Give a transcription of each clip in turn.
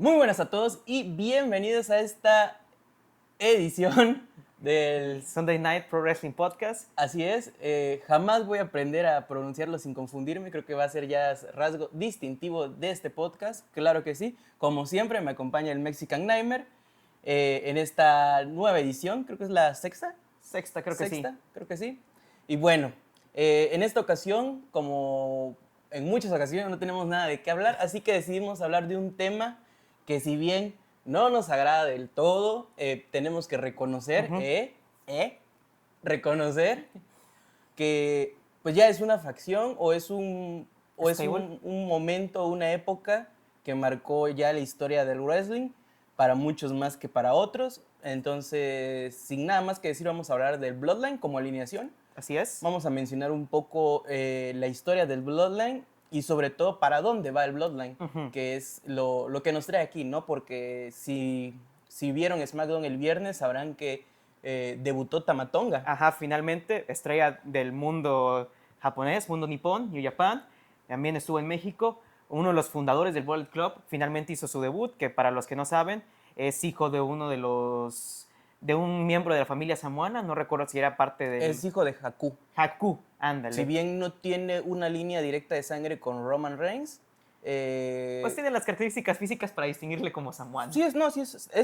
Muy buenas a todos y bienvenidos a esta edición del... Sunday Night Pro Wrestling Podcast. Así es, jamás voy a aprender a pronunciarlo sin confundirme, creo que va a ser ya rasgo distintivo de este podcast, claro que sí. Como siempre me acompaña el Mexican Nightmare en esta nueva edición, creo que es la sexta. Sexta, creo que sí. Creo que sí. Y bueno, en esta ocasión, como en muchas ocasiones no tenemos nada de qué hablar, así que decidimos hablar de un tema que si bien no nos agrada del todo, tenemos que reconocer, reconocer que pues ya es una facción o es un momento, una época que marcó ya la historia del wrestling para muchos más que para otros. Entonces, sin nada más que decir, vamos a hablar del Bloodline como alineación. Así es. Vamos a mencionar un poco la historia del Bloodline y sobre todo para dónde va el Bloodline, que es lo que nos trae aquí, ¿no? Porque si vieron SmackDown el viernes, sabrán que debutó Tama Tonga. Ajá, finalmente, estrella del mundo japonés, mundo nipón, New Japan. También estuvo en México. Uno de los fundadores del Bullet Club finalmente hizo su debut, que para los que no saben, es hijo de de un miembro de la familia samoana, no recuerdo si era parte de... Es hijo de Haku. Haku, ándale. Si bien no tiene una línea directa de sangre con Roman Reigns, pues tiene las características físicas para distinguirle como samoano. Sí, es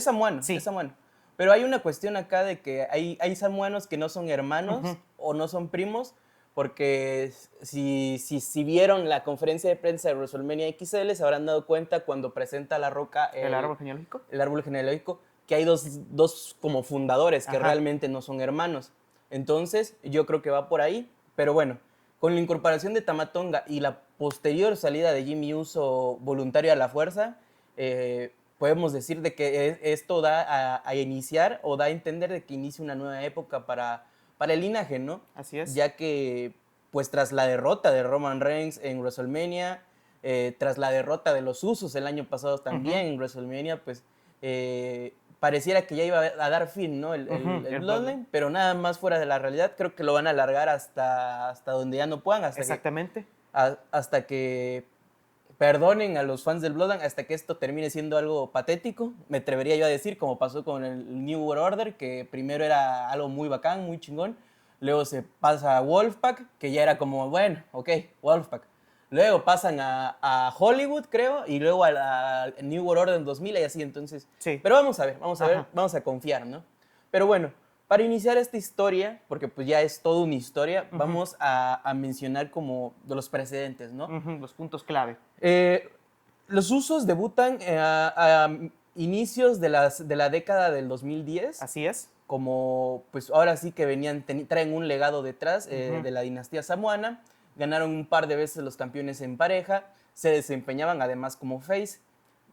samoano, sí. Es samoano. Pero hay una cuestión acá de que hay samoanos que no son hermanos o no son primos, porque si vieron la conferencia de prensa de WrestleMania XL, se habrán dado cuenta cuando presenta La Roca el árbol genealógico. El árbol genealógico, que hay dos como fundadores que realmente no son hermanos. Entonces, yo creo que va por ahí. Pero bueno, con la incorporación de Tama Tonga y la posterior salida de Jimmy Uso voluntario a la fuerza, podemos decir de que esto da a iniciar o da a entender de que inicia una nueva época para el linaje, ¿no? Así es. Ya que, pues tras la derrota de Roman Reigns en WrestleMania, tras la derrota de los Usos el año pasado también en WrestleMania, pues pareciera que ya iba a dar fin, ¿no? El Bloodline, pero nada más fuera de la realidad. Creo que lo van a alargar hasta donde ya no puedan. Exactamente. Hasta que perdonen a los fans del Bloodline, hasta que esto termine siendo algo patético, me atrevería yo a decir, como pasó con el New World Order, que primero era algo muy bacán, muy chingón, luego se pasa a Wolfpack, que ya era como, bueno, ok, Wolfpack. Luego pasan a Hollywood, creo, y luego a New World Order en 2000 y así, entonces. Sí. Pero vamos a ver, vamos a confiar, ¿no? Pero bueno, para iniciar esta historia, porque pues ya es toda una historia, vamos a mencionar como de los precedentes, ¿no? Los puntos clave. Los Usos debutan a inicios de la década del 2010. Así es. Como, pues ahora sí que traen un legado detrás de la dinastía samoana. Ganaron un par de veces los campeones en pareja. Se desempeñaban además como face,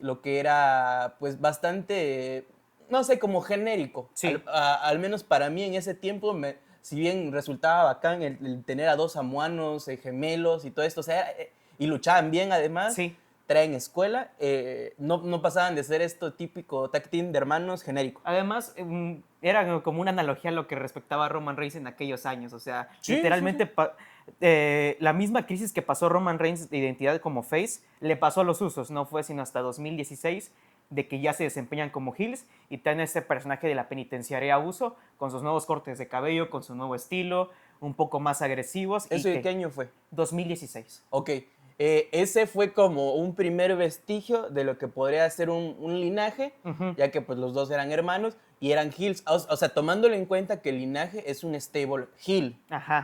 lo que era pues bastante, no sé, como genérico. Sí. Al menos para mí en ese tiempo, si bien resultaba bacán el tener a dos samoanos gemelos y todo esto, o sea, y luchaban bien además. Sí. Traen escuela, no pasaban de ser esto típico tag team de hermanos genérico. Además, era como una analogía a lo que respectaba a Roman Reigns en aquellos años. O sea, literalmente la misma crisis que pasó Roman Reigns de identidad como face, le pasó a los Usos. No fue sino hasta 2016 de que ya se desempeñan como heels y tienen ese personaje de la penitenciaria Uso con sus nuevos cortes de cabello, con su nuevo estilo, un poco más agresivos. ¿Eso de qué año fue? 2016. Ok. Ese fue como un primer vestigio de lo que podría ser un linaje, ya que pues los dos eran hermanos y eran heels. O sea, tomándolo en cuenta que el linaje es un stable heel,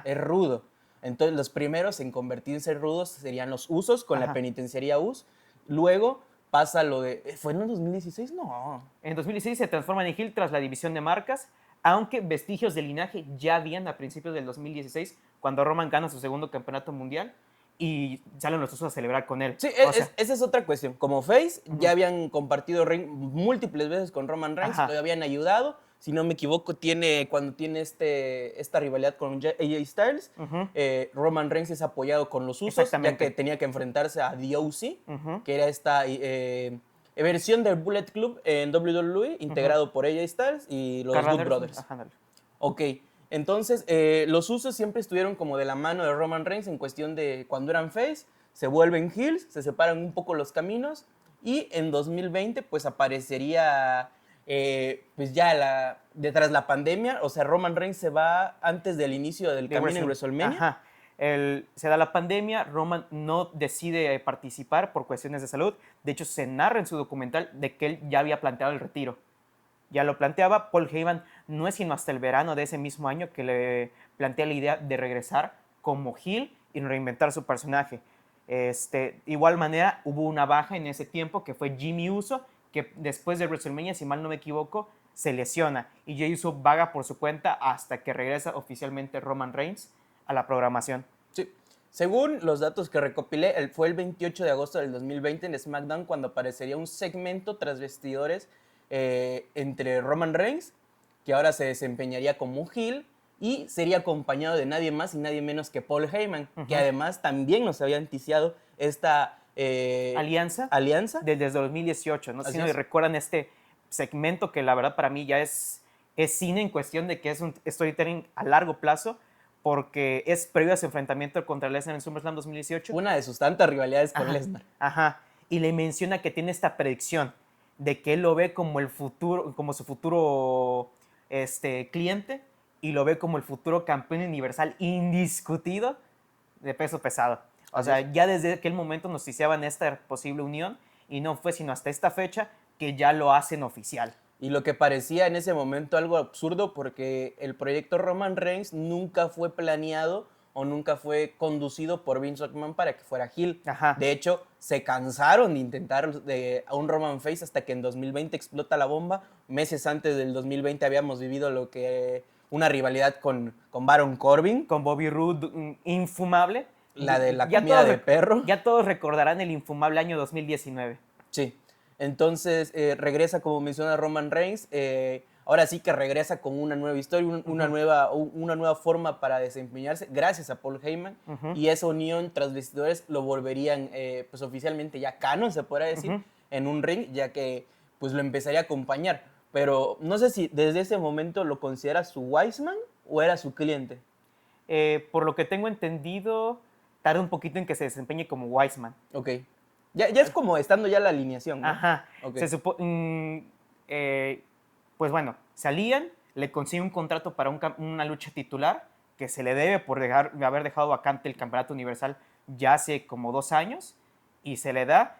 es rudo. Entonces los primeros en convertirse en rudos serían los Usos con la penitenciaría Us. Luego pasa lo de... ¿Fue en el 2016? No. En 2016 se transforman en heel tras la división de marcas, aunque vestigios de linaje ya habían a principios del 2016 cuando Roman gana su segundo campeonato mundial. Y salen los Usos a celebrar con él. Sí, esa es otra cuestión. Como face, ya habían compartido ring múltiples veces con Roman Reigns, lo habían ayudado. Si no me equivoco, cuando tiene esta rivalidad con AJ Styles, Roman Reigns es apoyado con los Usos, ya que tenía que enfrentarse a The OC, que era esta versión del Bullet Club en WWE, integrado por AJ Styles y los Good Brothers. Ok. Entonces, los Usos siempre estuvieron como de la mano de Roman Reigns en cuestión de cuando eran face, se vuelven heels, se separan un poco los caminos Y en 2020 pues aparecería pues ya detrás la pandemia, o sea, Roman Reigns se va antes del inicio del camino en WrestleMania. Ajá. Se da la pandemia, Roman no decide participar por cuestiones de salud. De hecho, se narra en su documental de que él ya había planteado el retiro. Ya lo planteaba. Paul Heyman no es sino hasta el verano de ese mismo año que le plantea la idea de regresar como heel y reinventar su personaje. Igual manera, hubo una baja en ese tiempo que fue Jimmy Uso, que después de WrestleMania, si mal no me equivoco, se lesiona y Jey Uso vaga por su cuenta hasta que regresa oficialmente Roman Reigns a la programación. Sí. Según los datos que recopilé, fue el 28 de agosto del 2020 en SmackDown cuando aparecería un segmento tras vestidores entre Roman Reigns, que ahora se desempeñaría como un heel, y sería acompañado de nadie más y nadie menos que Paul Heyman, que además también nos había anticiado esta alianza desde 2018. No sé si recuerdan este segmento que la verdad para mí ya es cine en cuestión de que es un storytelling a largo plazo, porque es previo a su enfrentamiento contra Lesnar en SummerSlam 2018. Una de sus tantas rivalidades con Lesnar. Ajá. Y le menciona que tiene esta predicción de que él lo ve como el futuro, como su futuro cliente, y lo ve como el futuro campeón universal indiscutido de peso pesado. O sea, ya desde aquel momento noticiaban esta posible unión y no fue sino hasta esta fecha que ya lo hacen oficial. Y lo que parecía en ese momento algo absurdo porque el proyecto Roman Reigns nunca fue planeado o nunca fue conducido por Vince McMahon para que fuera heel. Ajá. De hecho, se cansaron de intentar a un Roman Face hasta que en 2020 explota la bomba. Meses antes del 2020 habíamos vivido lo que una rivalidad con Baron Corbin. Con Bobby Roode, infumable. La de la comida de perro. Ya todos recordarán el infumable año 2019. Sí. Entonces regresa, como menciona Roman Reigns, ahora sí que regresa con una nueva historia, una nueva forma para desempeñarse, gracias a Paul Heyman, y esa unión tras vestidores lo volverían pues oficialmente ya canon, se podrá decir, en un ring, ya que pues lo empezaría a acompañar. Pero no sé si desde ese momento lo considera su Wiseman o era su cliente. Por lo que tengo entendido, tarda un poquito en que se desempeñe como Wiseman. Ok. Ya es como estando ya la alineación, ¿no? Ajá. Okay. Pues bueno, salían, le consigue un contrato para una lucha titular que se le debe por haber dejado vacante el campeonato universal ya hace como 2 años, y se le da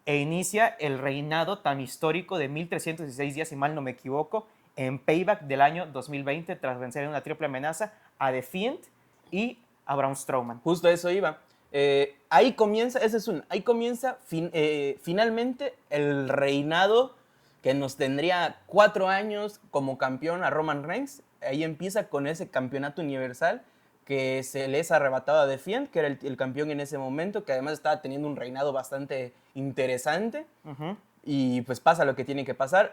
e inicia el reinado tan histórico de 1316 días, si mal no me equivoco, en Payback del año 2020 tras vencer en una triple amenaza a The Fiend y a Braun Strowman. Justo eso iba. Ahí comienza finalmente el reinado que nos tendría 4 años como campeón a Roman Reigns. Ahí empieza con ese campeonato universal que se le es arrebatado a The Fiend, que era el campeón en ese momento, que además estaba teniendo un reinado bastante interesante. Y pues pasa lo que tiene que pasar.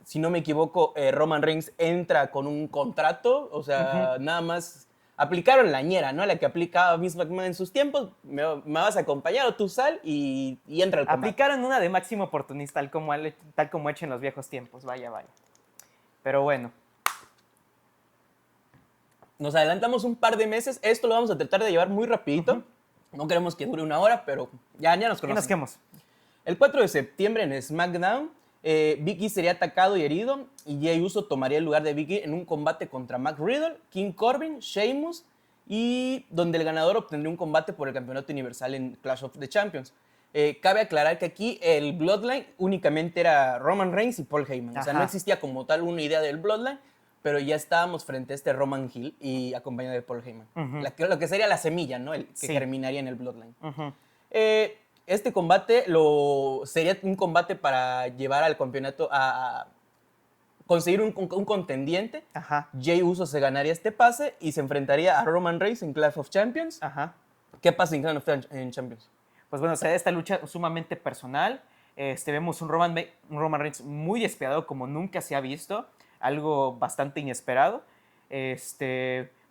Si no me equivoco, Roman Reigns entra con un contrato, o sea, nada más aplicaron la ñera, ¿no? La que aplicaba Vince McMahon en sus tiempos. Me vas a acompañar o tú sal y entra al combate. Aplicaron una de máximo oportunista, tal como hecho en los viejos tiempos. Vaya. Pero bueno. Nos adelantamos un par de meses. Esto lo vamos a tratar de llevar muy rapidito. No queremos que dure 1 hora, pero ya nos conocemos. El 4 de septiembre en SmackDown, Big E sería atacado y herido, y Jey Uso tomaría el lugar de Big E en un combate contra Matt Riddle, King Corbin, Sheamus, y donde el ganador obtendría un combate por el campeonato universal en Clash of the Champions. Cabe aclarar que aquí el Bloodline únicamente era Roman Reigns y Paul Heyman. O sea, no existía como tal una idea del Bloodline, pero ya estábamos frente a este Roman Hill y acompañado de Paul Heyman. Lo que sería la semilla, ¿no? El que germinaría en el Bloodline. Este combate sería un combate para llevar al campeonato a conseguir un contendiente. Jey Uso se ganaría este pase y se enfrentaría a Roman Reigns en Clash of Champions. ¿Qué pasa en Clash of Champions? Pues bueno, se da esta lucha sumamente personal. Vemos un Roman Reigns muy despiadado como nunca se ha visto. Algo bastante inesperado.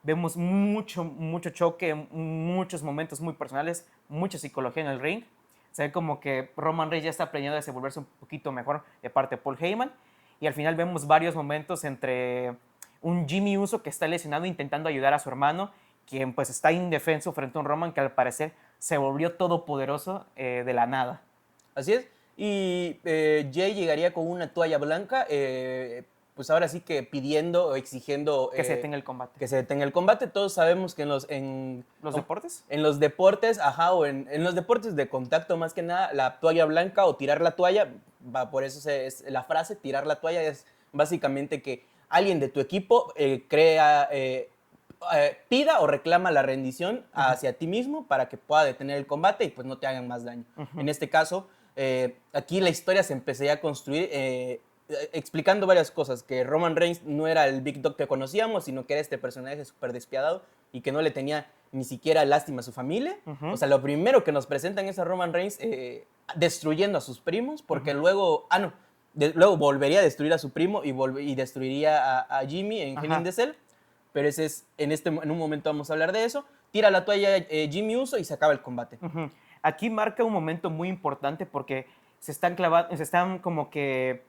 Vemos mucho choque, muchos momentos muy personales, mucha psicología en el ring. Se ve como que Roman Reigns ya está planeando desenvolverse un poquito mejor de parte de Paul Heyman. Y al final vemos varios momentos entre un Jimmy Uso que está lesionado intentando ayudar a su hermano, quien pues está indefenso frente a un Roman que al parecer se volvió todopoderoso de la nada. Así es. y Jay llegaría con una toalla blanca, pues ahora sí que pidiendo o exigiendo que se detenga el combate. Que se detenga el combate. Todos sabemos que ¿Los deportes? En los deportes, ajá, o en los deportes de contacto más que nada, la toalla blanca o tirar la toalla, por eso es la frase, tirar la toalla es básicamente que alguien de tu equipo pida o reclama la rendición hacia ti mismo para que pueda detener el combate y pues no te hagan más daño. En este caso, aquí la historia se empezaría a construir explicando varias cosas, que Roman Reigns no era el Big Dog que conocíamos, sino que era este personaje súper despiadado y que no le tenía ni siquiera lástima a su familia. O sea, lo primero que nos presentan es a Roman Reigns destruyendo a sus primos, porque luego, luego volvería a destruir a su primo y destruiría a Jimmy en Hell in the Cell, pero ese es, en un momento vamos a hablar de eso. Tira la toalla Jimmy Uso y se acaba el combate. Aquí marca un momento muy importante porque se están como que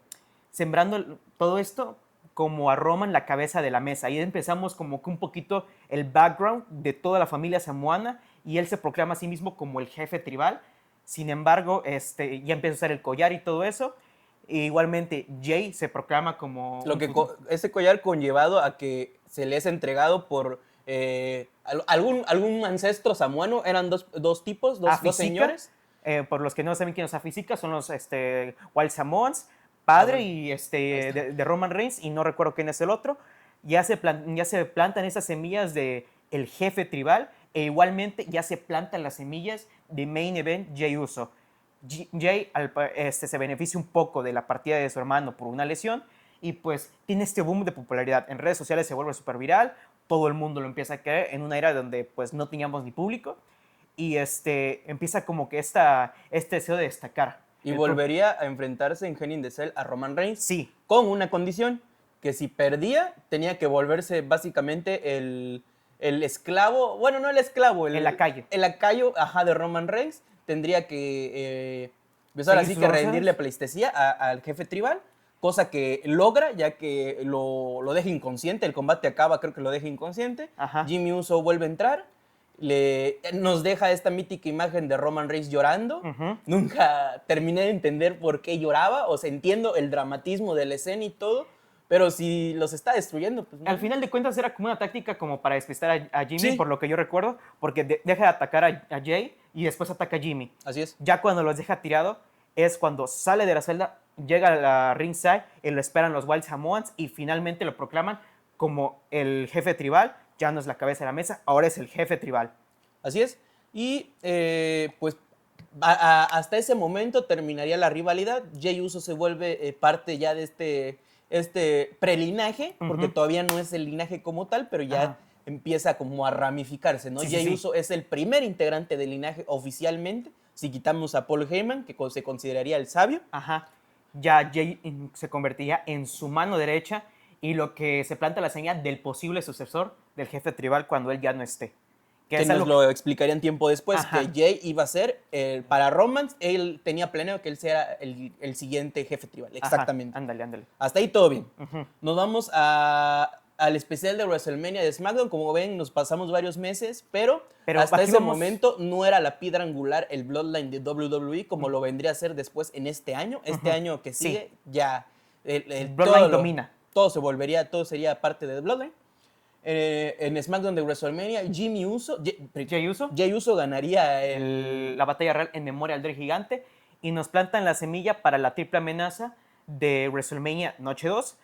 sembrando todo esto como a Roman la cabeza de la mesa. Ahí empezamos como que un poquito el background de toda la familia samoana y él se proclama a sí mismo como el jefe tribal. Sin embargo, ya empieza a usar el collar y todo eso. E igualmente, Jay se proclama como... Ese collar conllevado a que se le es entregado por algún ancestro samoano. Eran dos tipos, dos señores. Por los que no saben quién es Afisica, son los Wild Samoans, padre y de Roman Reigns, y no recuerdo quién es el otro. Ya se plantan esas semillas de el jefe tribal, e igualmente ya se plantan las semillas de Main Event Jey Uso. Jay se beneficia un poco de la partida de su hermano por una lesión y pues tiene este boom de popularidad. En redes sociales se vuelve súper viral, todo el mundo lo empieza a querer en una era donde pues no teníamos ni público y empieza como que este deseo de destacar. Y volvería a enfrentarse en Hell in the Cell a Roman Reigns. Sí. Con una condición, que si perdía tenía que volverse básicamente el esclavo, bueno, no el esclavo, el lacayo. El lacayo, de Roman Reigns. Tendría que, pues ahora sí que rendirle pleitesía al jefe tribal, cosa que logra, ya que lo deja inconsciente, el combate acaba, creo que lo deja inconsciente. Jimmy Uso vuelve a entrar, nos deja esta mítica imagen de Roman Reigns llorando. Nunca terminé de entender por qué lloraba, o sea, entiendo el dramatismo de la escena y todo, pero si los está destruyendo, pues no. Al final de cuentas era como una táctica como para despistar a Jimmy, por lo que yo recuerdo, porque deja de atacar a Jay y después ataca a Jimmy. Así es. Ya cuando los deja tirado es cuando sale de la celda, llega a la ringside y lo esperan los Wild Samoans y finalmente lo proclaman como el jefe tribal. Ya no es la cabeza de la mesa, ahora es el jefe tribal. Así es. Y pues hasta ese momento terminaría la rivalidad. Jey Uso se vuelve parte ya de este prelinaje, porque todavía no es el linaje como tal, pero ya empieza como a ramificarse, ¿no? Jey Uso es el primer integrante del linaje oficialmente, si quitamos a Paul Heyman, que se consideraría el sabio. Ya Jey se convertiría en su mano derecha y lo que se planta la señal del posible sucesor del jefe tribal cuando él ya no esté. Que nos lo explicarían tiempo después, que Jay iba a ser, para Roman, él tenía planeado que él sea el siguiente jefe tribal, exactamente. Ándale. Hasta ahí todo bien. Nos vamos al especial de WrestleMania de SmackDown. Como ven, nos pasamos varios meses, pero hasta ese momento no era la piedra angular, el Bloodline de WWE, como lo vendría a ser después en este año. Este año que sigue, ya el Bloodline domina. Todo sería parte de Bloodline. En SmackDown de WrestleMania, Jey Uso ganaría la batalla real en memoria del Rey Gigante y nos plantan la semilla para la triple amenaza de WrestleMania Noche 2.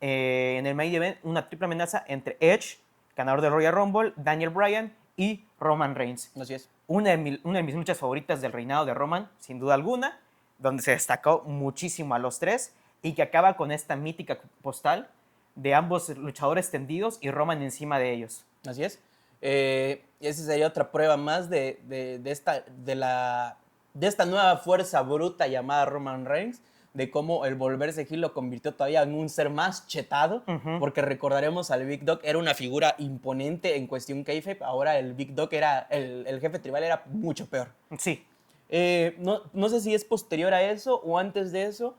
En el main event, una triple amenaza entre Edge, ganador del Royal Rumble, Daniel Bryan y Roman Reigns. Así es. Una de mis luchas favoritas del reinado de Roman, sin duda alguna, donde se destacó muchísimo a los tres y que acaba con esta mítica postal de ambos luchadores tendidos y Roman encima de ellos. Así es. Esa sería otra prueba más de esta nueva fuerza bruta llamada Roman Reigns, de cómo el volverse heel lo convirtió todavía en un ser más chetado, porque recordaremos al Big Dog, era una figura imponente en cuestión kayfabe, ahora el Big Dog era, el jefe tribal era mucho peor. Sí. No sé si es posterior a eso o antes de eso,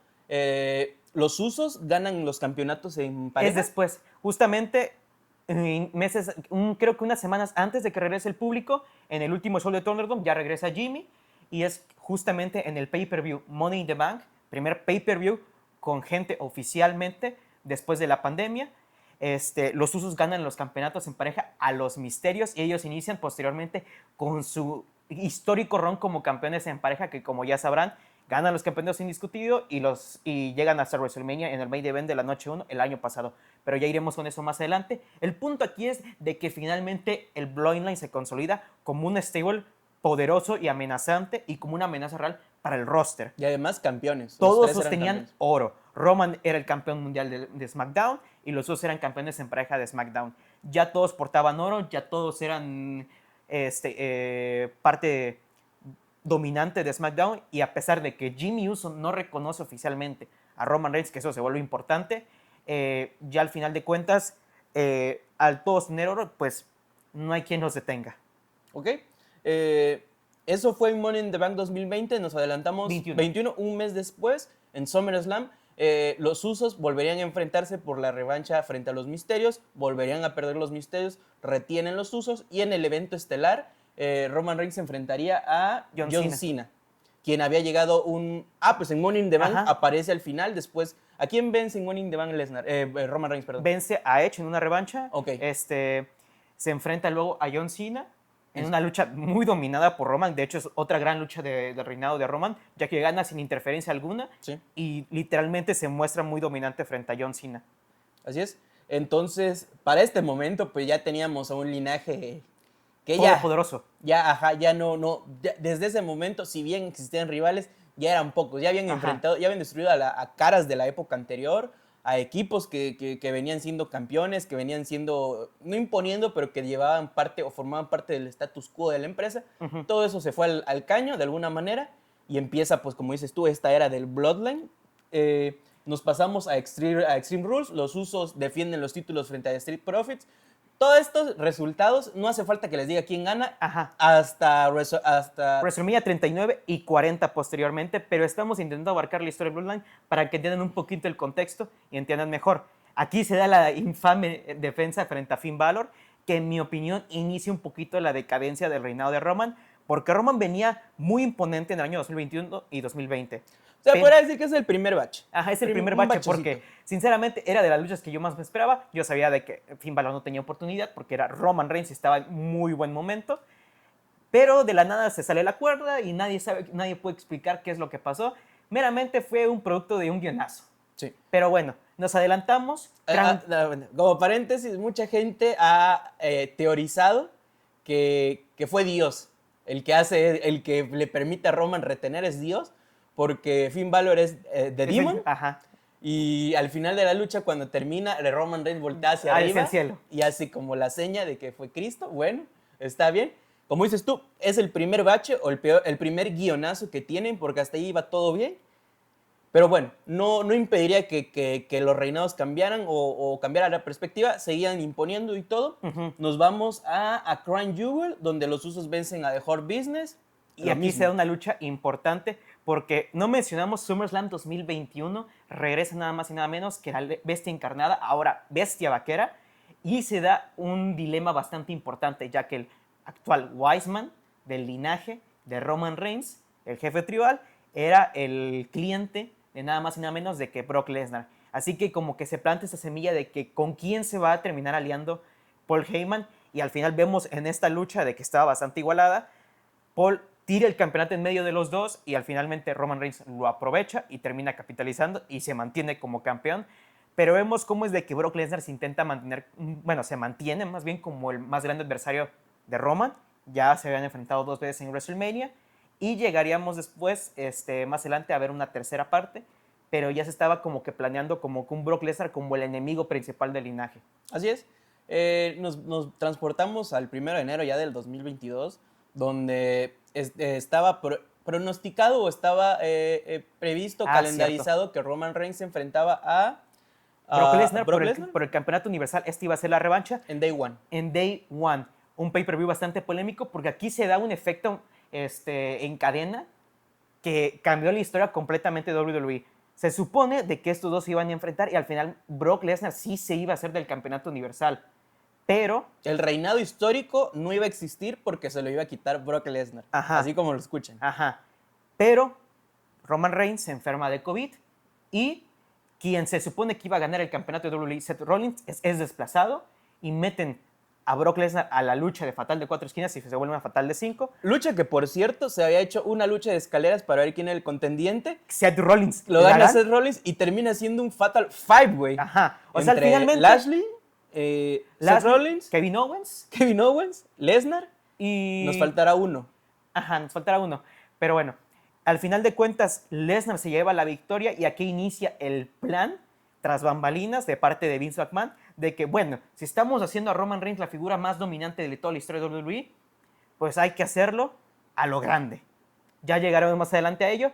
los Usos ganan los campeonatos en pareja. Es después. Justamente creo que unas semanas antes de que regrese el público, en el último show de Thunderdome ya regresa Jimmy y es justamente en el pay-per-view Money in the Bank, primer pay-per-view con gente oficialmente después de la pandemia. Los Usos ganan los campeonatos en pareja a los Misterios y ellos inician posteriormente con su histórico run como campeones en pareja, que como ya sabrán, ganan los campeonatos indiscutidos y llegan hasta WrestleMania en el main event de la noche 1 el año pasado. Pero ya iremos con eso más adelante. El punto aquí es de que finalmente el Bloodline se consolida como un stable poderoso y amenazante y como una amenaza real para el roster. Y además campeones. Todos sostenían oro. Roman era el campeón mundial de SmackDown y los dos eran campeones en pareja de SmackDown. Ya todos portaban oro, ya todos eran parte dominante de SmackDown, y a pesar de que Jimmy Uso no reconoce oficialmente a Roman Reigns, que eso se vuelve importante, ya al final de cuentas, al todos tener oro, pues no hay quien los detenga. Ok. Eso fue en Money in the Bank 2020, nos adelantamos 21, un mes después, en SummerSlam. Los Usos volverían a enfrentarse por la revancha frente a los Misterios, volverían a perder los Misterios, retienen los Usos, y en el evento estelar, Roman Reigns se enfrentaría a John Cena, quien había llegado pues en Money in the Bank aparece al final. Después, ¿a quién vence en Money in the Bank Roman Reigns, perdón? Vence a Edge en una revancha. Okay. Se enfrenta luego a John Cena en una lucha muy dominada por Roman. De hecho, es otra gran lucha del reinado de Roman, ya que gana sin interferencia alguna, sí, y literalmente se muestra muy dominante frente a John Cena. Así es. Entonces, para este momento, pues ya teníamos a un linaje que poderoso. Desde ese momento, si bien existían rivales, ya eran pocos. Ya habían enfrentado, ya habían destruido a caras de la época anterior, a equipos que venían siendo campeones, que venían siendo, no imponiendo, pero que llevaban parte o formaban parte del status quo de la empresa. Todo eso se fue al caño de alguna manera y empieza, pues como dices tú, esta era del Bloodline. Nos pasamos a Extreme Rules. Los Usos defienden los títulos frente a Street Profits. Todos estos resultados, no hace falta que les diga quién gana hasta WrestleMania 39 y 40 posteriormente, pero estamos intentando abarcar la historia de Bloodline para que entiendan un poquito el contexto y entiendan mejor. Aquí se da la infame defensa frente a Finn Balor, que en mi opinión inicia un poquito la decadencia del reinado de Roman, porque Roman venía muy imponente en el año 2021 y 2020. O sea, podría decir que es el primer bache. Es el primer bache porque, sinceramente, era de las luchas que yo más me esperaba. Yo sabía de que Finn Balor no tenía oportunidad porque era Roman Reigns y estaba en muy buen momento. Pero de la nada se sale la cuerda y nadie puede explicar qué es lo que pasó. Meramente fue un producto de un guionazo. Sí. Pero bueno, nos adelantamos. Como paréntesis, mucha gente ha teorizado que fue Dios. El que le permite a Roman retener es Dios, porque Finn Balor es The Demon. Y al final de la lucha, cuando termina, Roman Reigns voltea hacia arriba el cielo y hace como la seña de que fue Cristo. Bueno, está bien. Como dices tú, es el primer bache o el primer guionazo que tienen, porque hasta ahí iba todo bien. Pero bueno, no impediría que los reinados cambiaran o cambiara la perspectiva, seguían imponiendo y todo. Nos vamos a Crown Jewel, donde los Usos vencen a The Hurt Business. Y aquí se da una lucha importante, porque no mencionamos SummerSlam 2021, regresa nada más y nada menos que la bestia encarnada, ahora bestia vaquera, y se da un dilema bastante importante, ya que el actual Wiseman del linaje de Roman Reigns, el jefe tribal, era el cliente de nada más y nada menos de que Brock Lesnar. Así que como que se plantea esa semilla de que con quién se va a terminar aliando Paul Heyman, y al final vemos en esta lucha de que estaba bastante igualada, Paul tira el campeonato en medio de los dos y al finalmente Roman Reigns lo aprovecha y termina capitalizando y se mantiene como campeón. Pero vemos cómo es de que Brock Lesnar se intenta se mantiene más bien como el más grande adversario de Roman. Ya se habían enfrentado 2 veces en WrestleMania y llegaríamos después, más adelante, a ver una tercera parte, pero ya se estaba como que planeando como que un Brock Lesnar como el enemigo principal del linaje. Así es. Nos transportamos al 1 de enero ya del 2022, donde estaba pronosticado o estaba previsto, calendarizado, cierto, que Roman Reigns se enfrentaba a Brock Lesnar por el campeonato universal. Iba a ser la revancha. En Day One. En Day One. Un pay-per-view bastante polémico porque aquí se da un efecto en cadena que cambió la historia completamente de WWE. Se supone de que estos dos se iban a enfrentar y al final Brock Lesnar sí se iba a hacer del campeonato universal. pero... El reinado histórico no iba a existir porque se lo iba a quitar Brock Lesnar. Ajá. Así como lo escuchan. Ajá. Pero Roman Reigns se enferma de COVID y quien se supone que iba a ganar el campeonato de WWE, Seth Rollins, es desplazado y meten a Brock Lesnar a la lucha de fatal de 4 esquinas y se vuelve una fatal de 5. Lucha que, por cierto, se había hecho una lucha de escaleras para ver quién era el contendiente. Seth Rollins. Lo gana Seth Rollins y termina siendo un Fatal 5, güey. Ajá. O sea, Entre finalmente... Lashley, Seth Rollins, Kevin Owens, Lesnar y... nos faltará uno. Ajá, nos faltará uno. Pero bueno, al final de cuentas, Lesnar se lleva la victoria y aquí inicia el plan tras bambalinas de parte de Vince McMahon de que, bueno, si estamos haciendo a Roman Reigns la figura más dominante de toda la historia de WWE, pues hay que hacerlo a lo grande. Ya llegaremos más adelante a ello.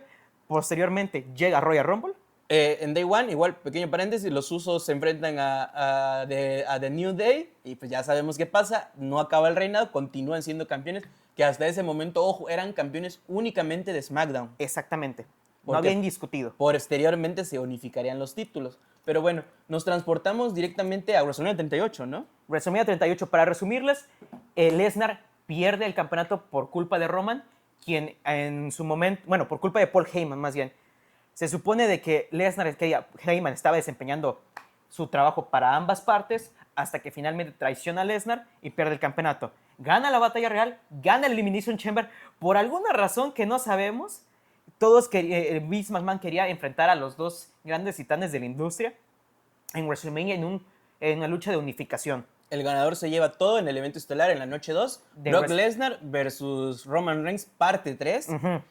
Posteriormente llega Royal Rumble. En Day One, igual, pequeño paréntesis, los Usos se enfrentan a The New Day y pues ya sabemos qué pasa, no acaba el reinado, continúan siendo campeones, que hasta ese momento, ojo, eran campeones únicamente de SmackDown. Exactamente, no habían discutido. Posteriormente se unificarían los títulos. Pero bueno, nos transportamos directamente a WrestleMania 38, ¿no? WrestleMania 38, para resumirles, Lesnar pierde el campeonato por culpa de Roman, quien en su momento, bueno, por culpa de Paul Heyman más bien. Se supone de que Heyman estaba desempeñando su trabajo para ambas partes hasta que finalmente traiciona a Lesnar y pierde el campeonato. Gana la batalla real, gana el Elimination Chamber, por alguna razón que no sabemos. Vince McMahon quería enfrentar a los dos grandes titanes de la industria en WrestleMania en una lucha de unificación. El ganador se lleva todo en el evento estelar en la noche 2. Brock Lesnar versus Roman Reigns, parte 3. Uh-huh.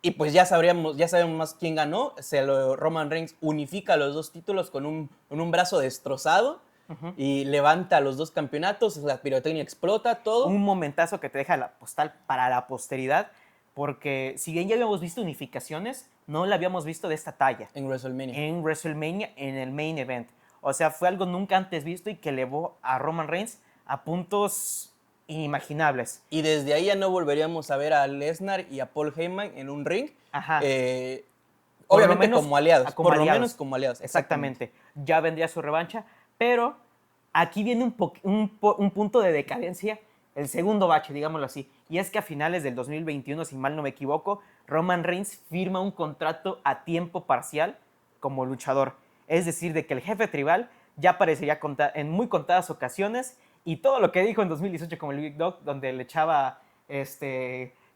Y pues ya sabemos más quién ganó. Roman Reigns unifica los dos títulos con un brazo destrozado. Uh-huh. Y levanta los dos campeonatos. La pirotecnia explota, todo. Un momentazo que te deja la postal para la posteridad. Porque si bien ya habíamos visto unificaciones, no la habíamos visto de esta talla. En WrestleMania. En WrestleMania, en el main event. O sea, fue algo nunca antes visto y que elevó a Roman Reigns a puntos inimaginables. Y desde ahí ya no volveríamos a ver a Lesnar y a Paul Heyman en un ring. Ajá. Obviamente menos, como aliados. Por lo menos como aliados. Exactamente. Ya vendría su revancha. Pero aquí viene un punto de decadencia. El segundo bache, digámoslo así. Y es que a finales del 2021, si mal no me equivoco, Roman Reigns firma un contrato a tiempo parcial como luchador. Es decir, de que el jefe tribal ya aparecería en muy contadas ocasiones y todo lo que dijo en 2018 como el Big Dog, donde le echaba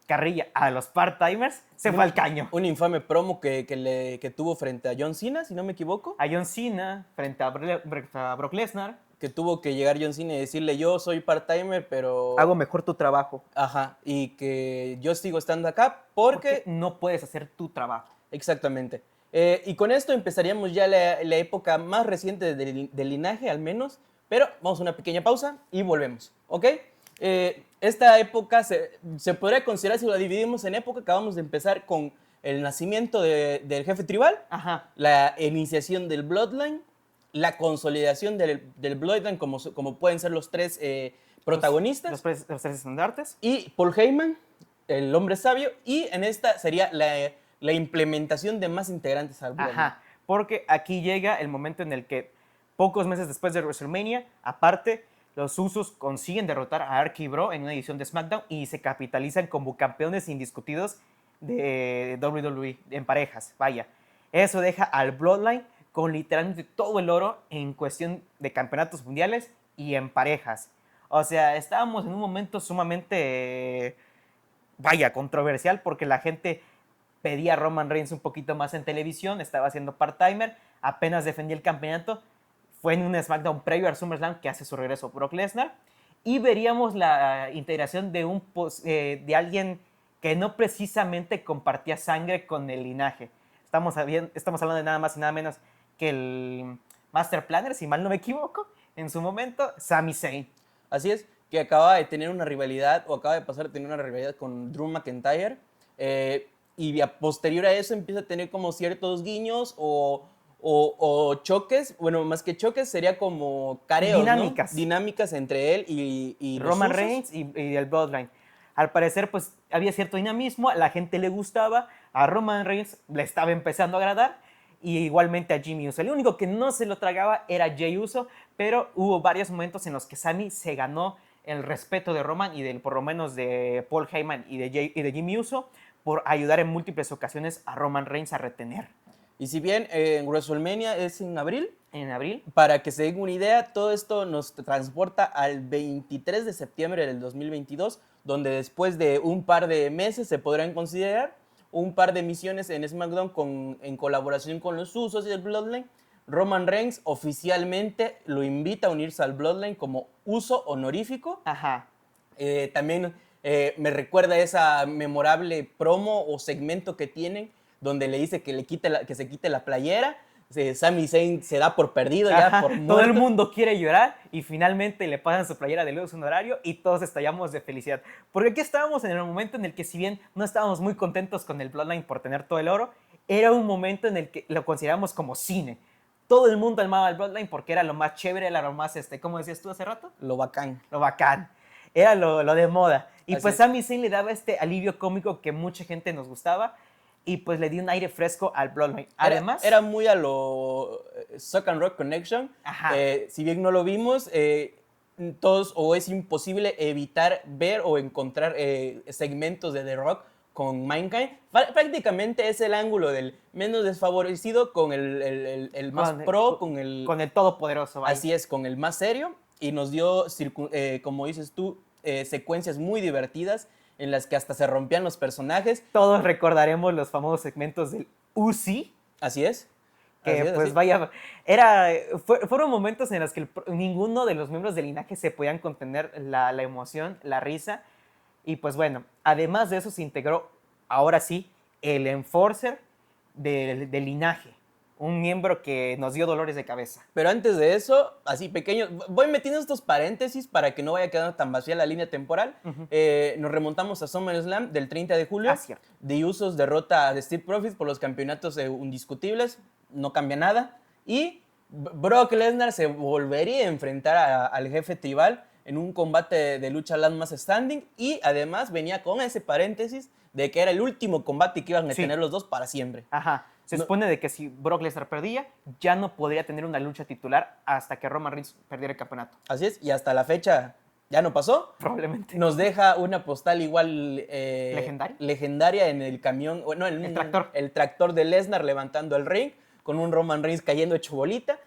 carrilla a los part-timers, se fue al caño. Un infame promo que tuvo frente a John Cena, si no me equivoco. A John Cena, frente a Brock Lesnar. Que tuvo que llegar John Cena y decirle, yo soy part-timer, pero... hago mejor tu trabajo. Ajá, y que yo sigo estando acá porque no puedes hacer tu trabajo. Exactamente. Y con esto empezaríamos ya la época más reciente del linaje, al menos. Pero vamos a una pequeña pausa y volvemos, ¿ok? Esta época se podría considerar, si la dividimos en época, acabamos de empezar con el nacimiento del jefe tribal, ajá, la iniciación del Bloodline, la consolidación del Bloodline, como pueden ser los tres protagonistas. Los tres estandartes. Y Paul Heyman, el hombre sabio, y en esta sería la implementación de más integrantes al Bloodline. Ajá, porque aquí llega el momento en el que pocos meses después de WrestleMania, aparte, los Usos consiguen derrotar a Ark y Bro en una edición de SmackDown y se capitalizan como campeones indiscutidos de WWE en parejas. Vaya, eso deja al Bloodline con literalmente todo el oro en cuestión de campeonatos mundiales y en parejas. O sea, estábamos en un momento sumamente, controversial porque la gente pedía a Roman Reigns un poquito más en televisión, estaba haciendo part-timer, apenas defendía el campeonato. Fue en un SmackDown previo al SummerSlam que hace su regreso Brock Lesnar. Y veríamos la integración de alguien que no precisamente compartía sangre con el linaje. Estamos hablando de nada más y nada menos que el Master Planner, si mal no me equivoco, en su momento, Sami Zayn. Así es, que acaba de tener una rivalidad, o acaba de pasar a tener una rivalidad con Drew McIntyre. Y a posterior a eso empieza a tener como ciertos guiños o choques, bueno, más que choques, sería como careos, dinámicas, ¿no? Dinámicas entre él y Roman Reigns y el Bloodline. Al parecer, pues, había cierto dinamismo, a la gente le gustaba, a Roman Reigns le estaba empezando a agradar, y igualmente a Jimmy Uso. El único que no se lo tragaba era Jey Uso, pero hubo varios momentos en los que Sami se ganó el respeto de Roman y por lo menos de Paul Heyman y de Jimmy Uso por ayudar en múltiples ocasiones a Roman Reigns a retener. Y si bien en WrestleMania es en abril, ¿En abril? para que se den una idea, todo esto nos transporta al 23 de septiembre del 2022, donde después de un par de meses se podrán considerar un par de misiones en SmackDown en colaboración con los Usos y el Bloodline. Roman Reigns oficialmente lo invita a unirse al Bloodline como uso honorífico. Ajá. También me recuerda esa memorable promo o segmento que tienen donde le dice que se quite la playera. Sami Zayn se da por perdido, ya por muerto. Todo el mundo quiere llorar y finalmente le pasan su playera de luz honorario y todos estallamos de felicidad. Porque aquí estábamos en el momento en el que, si bien no estábamos muy contentos con el Bloodline por tener todo el oro, era un momento en el que lo consideramos como cine. Todo el mundo amaba al Bloodline porque era lo más chévere, era lo más, ¿cómo decías tú hace rato? Lo bacán. Lo bacán. Era lo de moda. Y Así pues es. Sami Zayn le daba este alivio cómico que mucha gente nos gustaba y pues le dio un aire fresco al Bloodline. Además, Era muy a lo Suck and Rock Connection. Ajá. Si bien no lo vimos, todos o es imposible evitar ver o encontrar segmentos de The Rock con Mankind. Prácticamente es el ángulo del menos desfavorecido con el más pro, con el todopoderoso. Vaya. Así es, con el más serio. Y nos dio, como dices tú, secuencias muy divertidas en las que hasta se rompían los personajes. Todos recordaremos los famosos segmentos del Uzi. Así es. Que así es, pues así. vaya, fueron momentos en los que ninguno de los miembros del linaje se podían contener la emoción, la risa. Y pues bueno, además de eso se integró, ahora sí, el Enforcer del linaje. Un miembro que nos dio dolores de cabeza. Pero antes de eso, así pequeño, voy metiendo estos paréntesis para que no vaya quedando tan vacía la línea temporal. Nos remontamos a SummerSlam del 30 de julio. Cierto. The Usos derrota a The Street Profits por los campeonatos indiscutibles. No cambia nada. Y Brock Lesnar se volvería a enfrentar al jefe tribal en un combate de lucha Last Man Standing. Y además venía con ese paréntesis de que era el último combate que iban a tener los dos para siempre. Ajá. Se supone de que si Brock Lesnar perdía, ya no podría tener una lucha titular hasta que Roman Reigns perdiera el campeonato. Así es, y hasta la fecha ya no pasó. Probablemente. Nos deja una postal igual legendaria en el camión, bueno, el tractor. El tractor de Lesnar levantando el ring, con un Roman Reigns cayendo hecho bolita.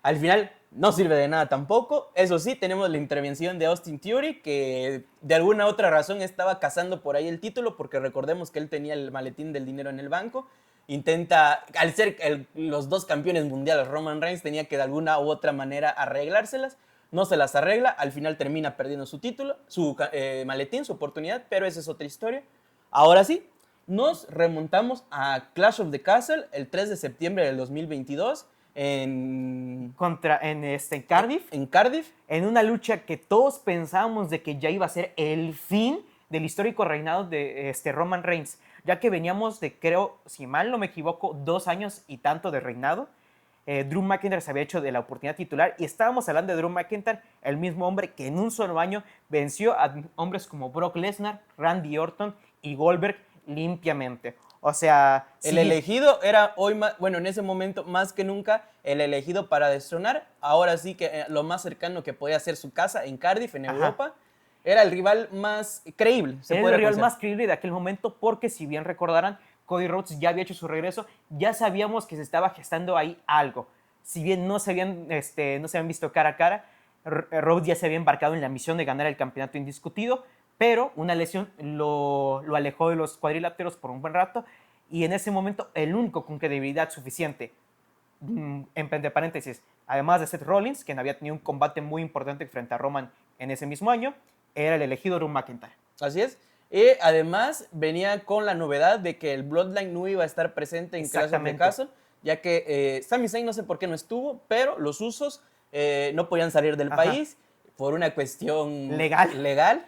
Al final no sirve de nada tampoco. Eso sí, tenemos la intervención de Austin Theory, que de alguna otra razón estaba cazando por ahí el título, porque recordemos que él tenía el maletín del dinero en el banco. Intenta, al ser los dos campeones mundiales, Roman Reigns tenía que de alguna u otra manera arreglárselas. No se las arregla, al final termina perdiendo su título, su maletín, su oportunidad, pero esa es otra historia. Ahora sí, nos remontamos a Clash of the Castle el 3 de septiembre del 2022 en Cardiff. En Cardiff. En una lucha que todos pensábamos de que ya iba a ser el fin del histórico reinado de Roman Reigns, ya que veníamos de, creo, si mal no me equivoco, 2 años y tanto de reinado. Drew McIntyre se había hecho de la oportunidad titular y estábamos hablando de Drew McIntyre, el mismo hombre que en un solo año venció a hombres como Brock Lesnar, Randy Orton y Goldberg limpiamente. O sea, el elegido era hoy, bueno, en ese momento más que nunca, el elegido para destronar. Ahora sí que lo más cercano que podía ser su casa en Cardiff, en Europa. Era el rival más creíble. Era el rival más creíble de aquel momento porque, si bien recordarán, Cody Rhodes ya había hecho su regreso. Ya sabíamos que se estaba gestando ahí algo. Si bien no se habían visto cara a cara, Rhodes ya se había embarcado en la misión de ganar el campeonato indiscutido, pero una lesión lo alejó de los cuadriláteros por un buen rato. Y en ese momento, el único con credibilidad suficiente, entre paréntesis, además de Seth Rollins, quien había tenido un combate muy importante frente a Roman en ese mismo año, era el elegido Drew McIntyre. Así es. Y además venía con la novedad de que el Bloodline no iba a estar presente en Clash of the Castle, ya que Sami Zayn no sé por qué no estuvo, pero los Usos no podían salir del país por una cuestión legal.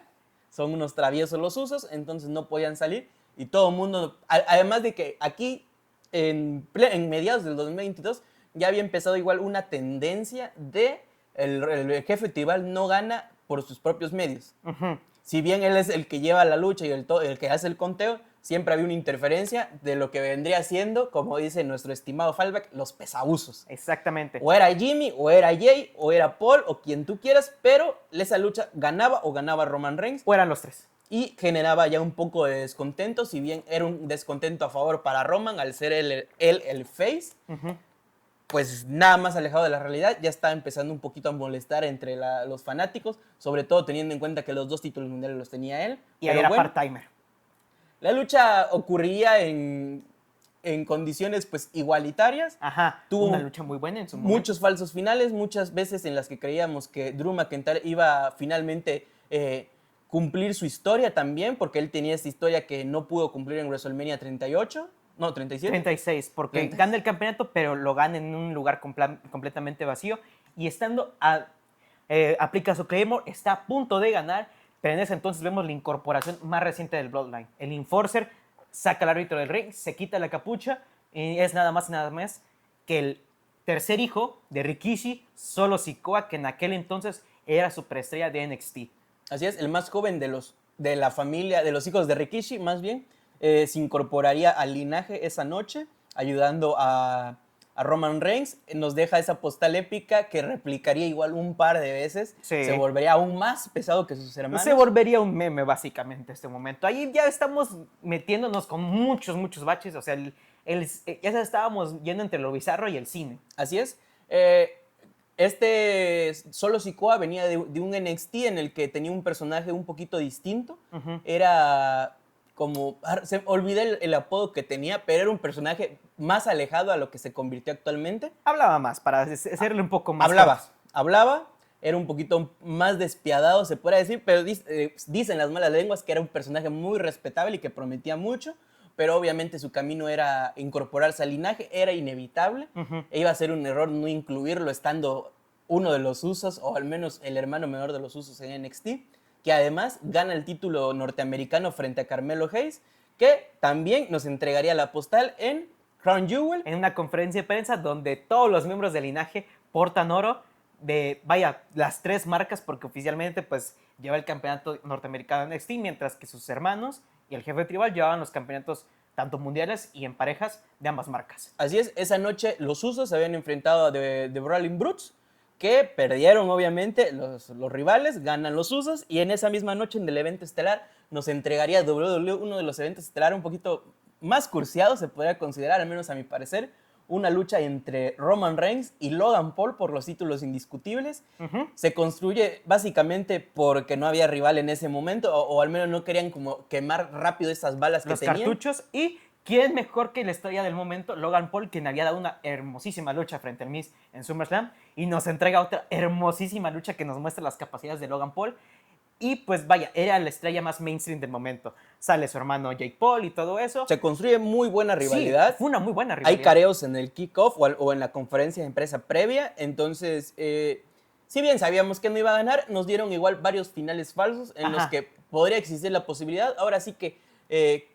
Son unos traviesos los Usos, entonces no podían salir. Y todo el mundo, además de que aquí en mediados del 2022 ya había empezado igual una tendencia de el jefe tribal no gana por sus propios medios. Si bien él es el que lleva la lucha y el que hace el conteo, siempre había una interferencia de lo que vendría siendo, como dice nuestro estimado Fallback, los pesabusos. Exactamente. O era Jimmy, o era Jay, o era Paul, o quien tú quieras, pero esa lucha ganaba Roman Reigns. O eran los tres. Y generaba ya un poco de descontento, si bien era un descontento a favor para Roman al ser él el face, pues nada más alejado de la realidad, ya estaba empezando un poquito a molestar entre los fanáticos, sobre todo teniendo en cuenta que los 2 títulos mundiales los tenía él. Y ahí era part-timer. La lucha ocurría en condiciones pues igualitarias. Ajá, tuvo una lucha muy buena en su momento. Muchos falsos finales, muchas veces en las que creíamos que Drew McIntyre iba finalmente cumplir su historia también, porque él tenía esta historia que no pudo cumplir en WrestleMania 38, no, 37. 36, porque gana el campeonato, pero lo gana en un lugar completamente vacío, y estando aplica su Claymore, está a punto de ganar, pero en ese entonces vemos la incorporación más reciente del Bloodline. El Enforcer saca al árbitro del ring, se quita la capucha, y es nada más y nada más que el tercer hijo de Rikishi, Solo Sikoa, que en aquel entonces era superestrella de NXT. Así es, el más joven de la familia, de los hijos de Rikishi, más bien, se incorporaría al linaje esa noche, ayudando a Roman Reigns. Nos deja esa postal épica que replicaría igual un par de veces. Sí. Se volvería aún más pesado que sus hermanos. Se volvería un meme, básicamente, este momento. Ahí ya estamos metiéndonos con muchos baches. O sea, ya estábamos yendo entre lo bizarro y el cine. Así es. Solo Sikoa venía de un NXT en el que tenía un personaje un poquito distinto. Era como, olvidé el apodo que tenía, pero era un personaje más alejado a lo que se convirtió actualmente. Hablaba más, para hacerle un poco más. Hablaba, era un poquito más despiadado, se puede decir, pero dicen las malas lenguas que era un personaje muy respetable y que prometía mucho, pero obviamente su camino era incorporarse al linaje, era inevitable, e iba a ser un error no incluirlo estando uno de los Usos, o al menos el hermano menor de los Usos en NXT, que además gana el título norteamericano frente a Carmelo Hayes, que también nos entregaría la postal en Crown Jewel. En una conferencia de prensa donde todos los miembros del linaje portan oro de, las 3 marcas, porque oficialmente pues lleva el campeonato norteamericano en NXT, mientras que sus hermanos y el jefe tribal llevaban los campeonatos tanto mundiales y en parejas de ambas marcas. Así es, esa noche los Usos se habían enfrentado a The Brawling Brutes, que perdieron obviamente los rivales, ganan los Usos, y en esa misma noche en el evento estelar nos entregaría WWE, uno de los eventos estelares un poquito más cursiados, se podría considerar, al menos a mi parecer, una lucha entre Roman Reigns y Logan Paul por los títulos indiscutibles. Se construye básicamente porque no había rival en ese momento, o al menos no querían como quemar rápido esas balas que tenían. Los cartuchos. Y ¿quién mejor que la estrella del momento? Logan Paul, quien había dado una hermosísima lucha frente al Miz en SummerSlam, y nos entrega otra hermosísima lucha que nos muestra las capacidades de Logan Paul. Y pues era la estrella más mainstream del momento. Sale su hermano Jake Paul y todo eso. Se construye muy buena rivalidad. Sí, fue una muy buena rivalidad. Hay careos en el kickoff o en la conferencia de empresa previa. Entonces, si bien sabíamos que no iba a ganar, nos dieron igual varios finales falsos en los que podría existir la posibilidad. Ahora sí que,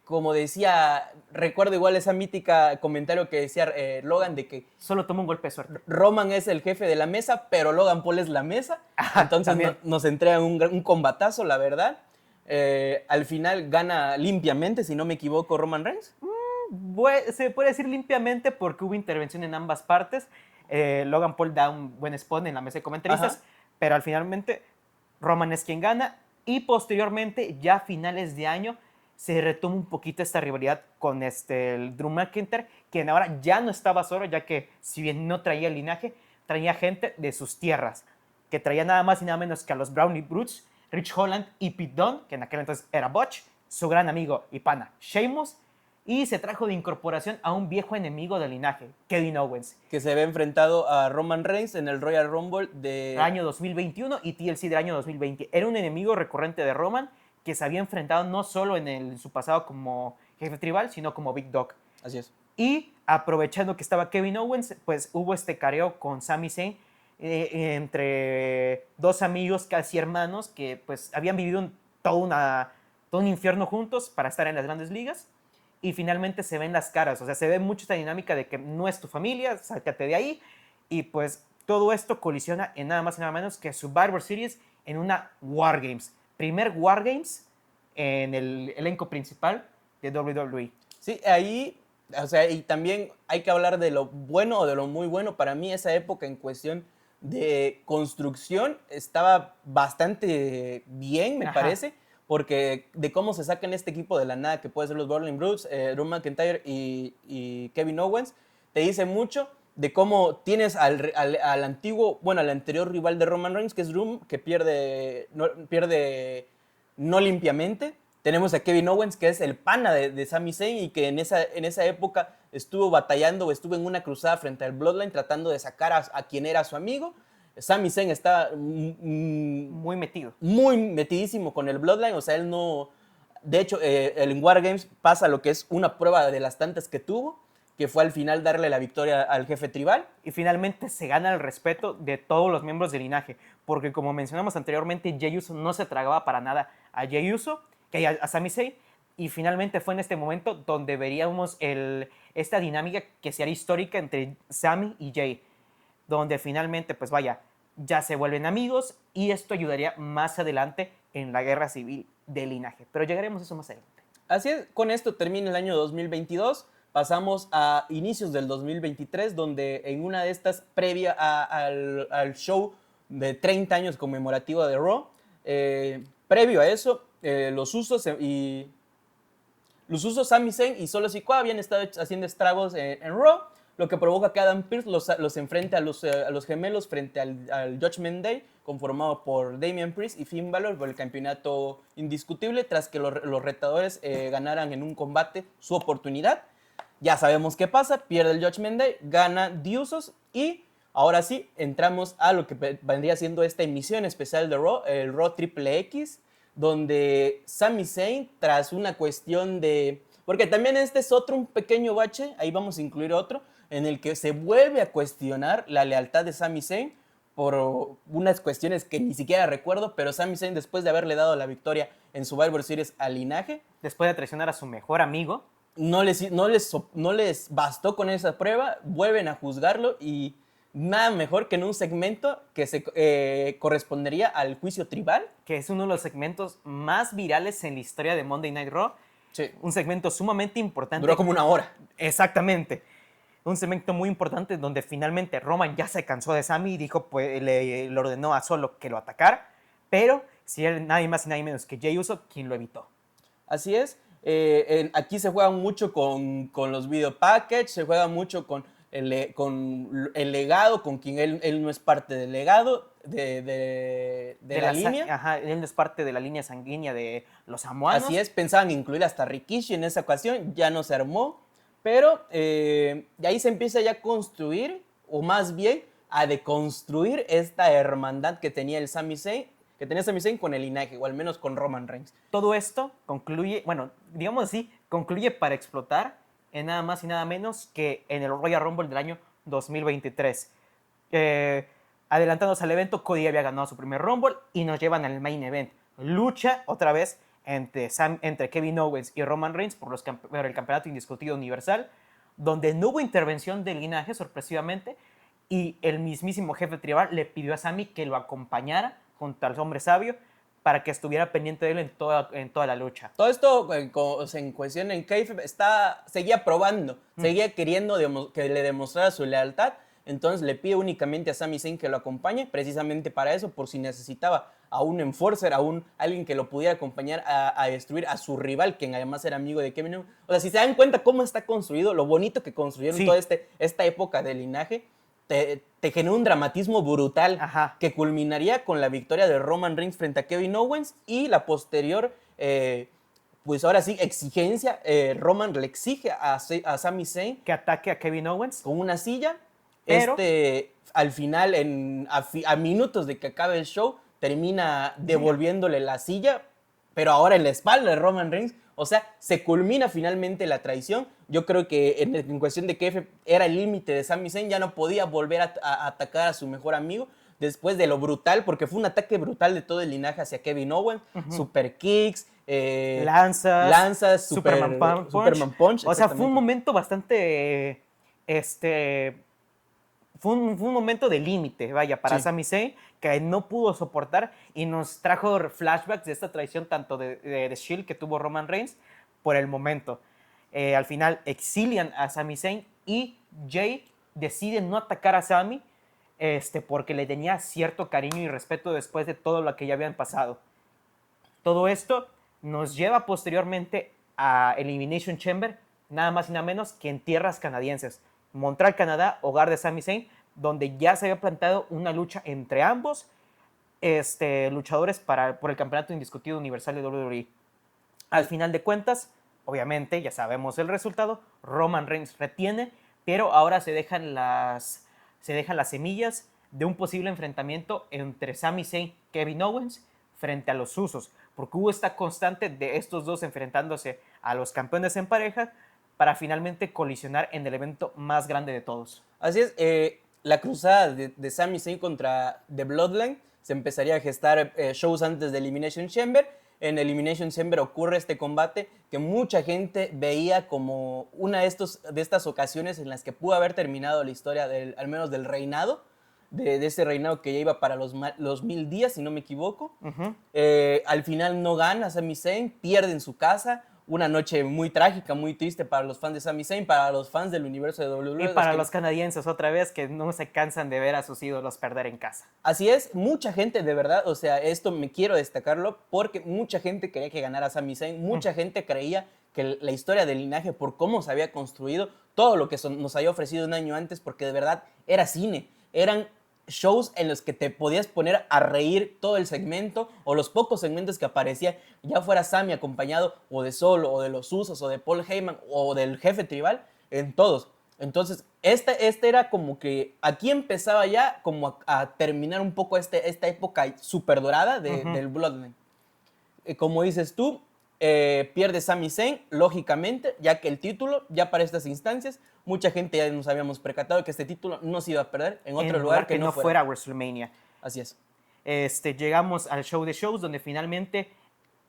como decía, recuerdo igual esa mítica comentario que decía Logan de que solo toma un golpe de suerte. Roman es el jefe de la mesa, pero Logan Paul es la mesa. Entonces nos entregan un combatazo, la verdad. Al final gana limpiamente, si no me equivoco, Roman Reigns. Se puede decir limpiamente porque hubo intervención en ambas partes. Logan Paul da un buen spot en la mesa de comentaristas, pero al finalmente Roman es quien gana, y posteriormente, ya a finales de año, se retoma un poquito esta rivalidad con el Drew McIntyre, quien ahora ya no estaba solo, ya que si bien no traía el linaje, traía gente de sus tierras, que traía nada más y nada menos que a los Brownie Brutes, Rich Holland y Pete Dunne, que en aquel entonces era Butch, su gran amigo y pana Sheamus, y se trajo de incorporación a un viejo enemigo del linaje, Kevin Owens, que se había enfrentado a Roman Reigns en el Royal Rumble del año 2021 y TLC del año 2020. Era un enemigo recurrente de Roman, que se había enfrentado no solo en su pasado como jefe tribal, sino como Big Dog. Así es. Y aprovechando que estaba Kevin Owens, pues hubo este careo con Sami Zayn, entre 2 amigos casi hermanos que pues habían vivido todo un infierno juntos para estar en las grandes ligas, y finalmente se ven las caras. O sea, se ve mucho esta dinámica de que no es tu familia, sácate de ahí, y pues todo esto colisiona en nada más y nada menos que Survivor Series en una War Games. Primer War Games en el elenco principal de WWE. Sí, ahí, o sea, y también hay que hablar de lo bueno o de lo muy bueno. Para mí esa época en cuestión de construcción estaba bastante bien, me parece, porque de cómo se sacan este equipo de la nada, que puede ser los Brawling Brutes, Drew McIntyre y Kevin Owens, te dice mucho de cómo tienes al antiguo, bueno, al anterior rival de Roman Reigns, que es Drew, que pierde no limpiamente. Tenemos a Kevin Owens, que es el pana de Sami Zayn y que en esa época estuvo batallando o estuvo en una cruzada frente al Bloodline tratando de sacar a quien era su amigo. Sami Zayn está muy metido. Muy metidísimo con el Bloodline, o sea, él no... De hecho, en War Games pasa lo que es una prueba de las tantas que tuvo, que fue al final darle la victoria al jefe tribal. Y finalmente se gana el respeto de todos los miembros del linaje, porque como mencionamos anteriormente, Jey Uso no se tragaba para nada a Jey Uso, que a Sami Zayn, y finalmente fue en este momento donde veríamos esta dinámica que sería histórica entre Sami y Jey, donde finalmente, pues vaya, ya se vuelven amigos y esto ayudaría más adelante en la guerra civil del linaje, pero llegaremos a eso más adelante. Así es, con esto termina el año 2022, pasamos a inicios del 2023, donde en una de estas, previa al show de 30 años conmemorativo de Raw, previo a eso, los Usos Sami Zayn y Solo Sikoa habían estado haciendo estragos en Raw, lo que provoca que Adam Pearce los enfrente a los gemelos frente al Judgment Day, conformado por Damian Priest y Finn Balor por el campeonato indiscutible, tras que los retadores ganaran en un combate su oportunidad. Ya sabemos qué pasa, pierde el Judgment Day, gana The Usos y ahora sí entramos a lo que vendría siendo esta emisión especial de Raw, el Raw Triple X, donde Sami Zayn, tras una cuestión de... Porque también este es un pequeño bache, ahí vamos a incluir otro, en el que se vuelve a cuestionar la lealtad de Sami Zayn por unas cuestiones que ni siquiera recuerdo, pero Sami Zayn, después de haberle dado la victoria en Survivor Series al linaje, después de traicionar a su mejor amigo, no les bastó con esa prueba, vuelven a juzgarlo y nada mejor que en un segmento que se correspondería al juicio tribal. Que es uno de los segmentos más virales en la historia de Monday Night Raw. Sí. Un segmento sumamente importante. Duró como una hora. Exactamente. Un segmento muy importante donde finalmente Roman ya se cansó de Sami y dijo, pues, le ordenó a Solo que lo atacara, pero si era nadie más y nadie menos que Jey Uso quien lo evitó. Así es. Aquí se juega mucho con los video packages, se juega mucho con el legado, con quien él no es parte del legado de la línea. Ajá, él no es parte de la línea sanguínea de los samoanos. Así es, pensaban incluir hasta Rikishi en esa ocasión, ya no se armó, pero de ahí se empieza ya a construir, o más bien a deconstruir esta hermandad que tenía el Sami Zayn, con el linaje, o al menos con Roman Reigns. Todo esto concluye, bueno, digamos así, concluye para explotar en nada más y nada menos que en el Royal Rumble del año 2023. Adelantándose al evento, Cody había ganado su primer Rumble y nos llevan al main event. Lucha otra vez entre Kevin Owens y Roman Reigns por el campeonato indiscutido universal, donde no hubo intervención del linaje, sorpresivamente, y el mismísimo jefe tribal le pidió a Sami que lo acompañara junto al hombre sabio para que estuviera pendiente de él en toda la lucha. Todo esto en cuestión en kayfabe seguía probando, seguía queriendo que le demostrara su lealtad, entonces le pide únicamente a Sami Zayn que lo acompañe, precisamente para eso, por si necesitaba a un enforcer, alguien que lo pudiera acompañar a destruir a su rival, quien además era amigo de Kevin Owens. O sea, si se dan cuenta cómo está construido, lo bonito que construyeron toda esta época del linaje, te genera un dramatismo brutal. Ajá. Que culminaría con la victoria de Roman Reigns frente a Kevin Owens y la posterior, pues ahora sí, exigencia. Roman le exige a Sami Zayn que ataque a Kevin Owens con una silla. Pero Al final, a minutos de que acabe el show, termina devolviéndole la silla, pero ahora en la espalda de Roman Reigns. O sea, se culmina finalmente la traición. Yo creo que en cuestión de que era el límite de Sami Zayn, ya no podía volver a atacar a su mejor amigo después de lo brutal, porque fue un ataque brutal de todo el linaje hacia Kevin Owens. Super kicks, lanzas, Superman Punch. O sea, fue un momento bastante... Fue un momento de límite, vaya, para Sami Zayn, que no pudo soportar y nos trajo flashbacks de esta traición tanto de Shield que tuvo Roman Reigns, por el momento. Al final exilian a Sami Zayn y Jay decide no atacar a Sami porque le tenía cierto cariño y respeto después de todo lo que ya habían pasado. Todo esto nos lleva posteriormente a Elimination Chamber, nada más y nada menos que en tierras canadienses. Montreal, Canadá, hogar de Sami Zayn, donde ya se había plantado una lucha entre ambos luchadores por el campeonato indiscutido universal de WWE. Al final de cuentas, obviamente, ya sabemos el resultado, Roman Reigns retiene, pero ahora se dejan las semillas de un posible enfrentamiento entre Sami Zayn y Kevin Owens frente a los Usos, porque hubo esta constante de estos dos enfrentándose a los campeones en pareja para finalmente colisionar en el evento más grande de todos. Así es, la cruzada de Sami Zayn contra The Bloodline se empezaría a gestar shows antes de Elimination Chamber. En Elimination Chamber ocurre este combate que mucha gente veía como una de estas ocasiones en las que pudo haber terminado la historia, al menos del reinado, de ese reinado que ya iba para los 1000 días, si no me equivoco. Al final no gana Sami Zayn, pierde en su casa. Una noche muy trágica, muy triste para los fans de Sami Zayn, para los fans del universo de WWE. Y para los canadienses, otra vez, que no se cansan de ver a sus ídolos perder en casa. Así es, mucha gente de verdad, o sea, esto me quiero destacarlo porque mucha gente quería que ganara Sami Zayn, mucha gente creía que la historia del linaje, por cómo se había construido, todo lo que nos había ofrecido un año antes, porque de verdad era cine, eran shows en los que te podías poner a reír todo el segmento o los pocos segmentos que aparecía, ya fuera Sami acompañado o de Solo o de los Usos o de Paul Heyman o del jefe tribal, en todos. Entonces, este era como que aquí empezaba ya como a terminar un poco esta época súper dorada del Bloodline. Como dices tú, pierde Sami Zayn, lógicamente, ya que el título, ya para estas instancias, mucha gente ya nos habíamos percatado que este título no se iba a perder en otro lugar que no fuera WrestleMania. Así es. Llegamos al show de shows, donde finalmente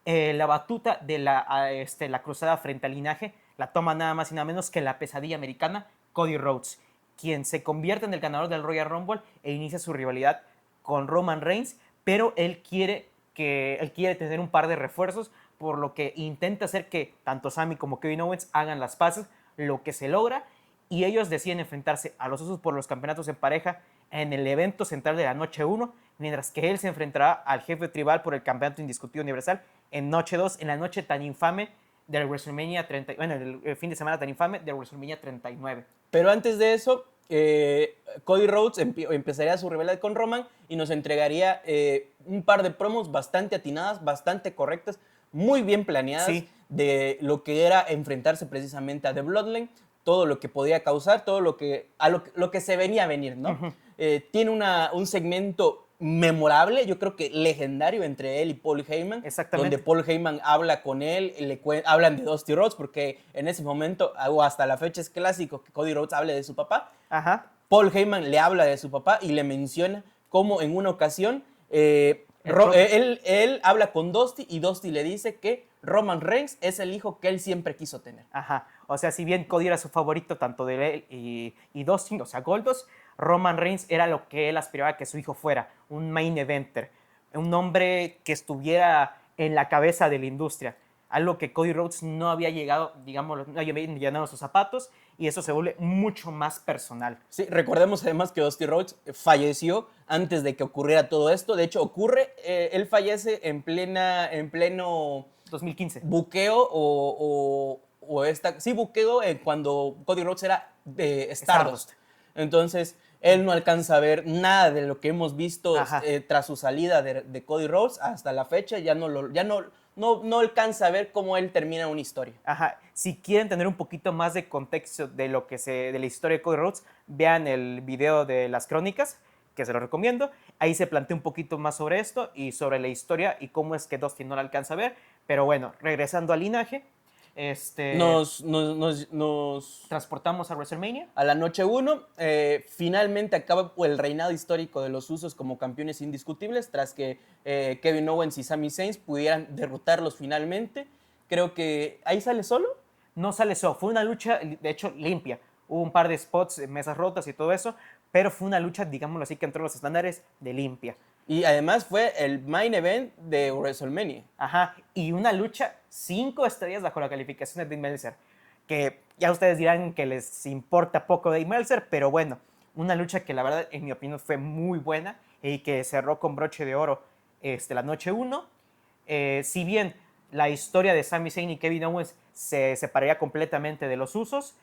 la batuta de la cruzada frente al linaje la toma nada más y nada menos que la pesadilla americana, Cody Rhodes, quien se convierte en el ganador del Royal Rumble e inicia su rivalidad con Roman Reigns, pero él quiere tener un par de refuerzos, por lo que intenta hacer que tanto Sami como Kevin Owens hagan las paces, lo que se logra, y ellos deciden enfrentarse a los Usos por los campeonatos en pareja en el evento central de la noche 1, mientras que él se enfrentará al jefe tribal por el campeonato indiscutido universal en noche 2, en la noche tan infame del WrestleMania 30, bueno, el fin de semana tan infame de WrestleMania 39. Pero antes de eso, Cody Rhodes empezaría su rivalidad con Roman y nos entregaría un par de promos bastante atinadas, bastante correctas, muy bien planeadas, sí, de lo que era enfrentarse precisamente a The Bloodline, todo lo que podía causar, todo lo que se venía a venir, ¿no? Tiene un segmento memorable, yo creo que legendario, entre él y Paul Heyman. Exactamente. Donde Paul Heyman habla con él, hablan de Dusty Rhodes, porque en ese momento, o hasta la fecha, es clásico que Cody Rhodes hable de su papá. Ajá. Paul Heyman le habla de su papá y le menciona cómo en una ocasión él habla con Dusty y Dusty le dice que Roman Reigns es el hijo que él siempre quiso tener. Ajá. O sea, si bien Cody era su favorito tanto de él y Dusty, o sea, Goldust, Roman Reigns era lo que él aspiraba que su hijo fuera, un main eventer, un hombre que estuviera en la cabeza de la industria, algo que Cody Rhodes no había llegado, digamos, no había llenado sus zapatos, y eso se vuelve mucho más personal. Sí, recordemos además que Dusty Rhodes falleció antes de que ocurriera todo esto. De hecho, él fallece en pleno 2015. Buqueo buqueo cuando Cody Rhodes era de Stardust. Entonces, él no alcanza a ver nada de lo que hemos visto tras su salida de Cody Rhodes hasta la fecha. Ya no alcanza a ver cómo él termina una historia. Ajá. Si quieren tener un poquito más de contexto de la historia de Cody Rhodes, vean el video de las crónicas, que se lo recomiendo. Ahí se plantea un poquito más sobre esto y sobre la historia y cómo es que Dusty no la alcanza a ver. Pero bueno, regresando al linaje, nos transportamos a WrestleMania. A la noche 1, finalmente acaba el reinado histórico de los Usos como campeones indiscutibles, tras que Kevin Owens y Sami Zayn pudieran derrotarlos finalmente. Creo que ahí sale Solo. No sale Solo, fue una lucha, de hecho, limpia. hubo un par de spots, mesas rotas y todo eso, pero fue una lucha, digámoslo así, que entró en los estándares de limpia. Y además fue el main event de WrestleMania. Ajá, y una lucha 5 estrellas bajo la calificación de Dave Meltzer, que ya ustedes dirán que les importa poco Dave Meltzer, pero bueno, una lucha que la verdad, en mi opinión, fue muy buena y que cerró con broche de oro la noche 1. Si bien la historia de Sami Zayn y Kevin Owens se separaría completamente de los Usos,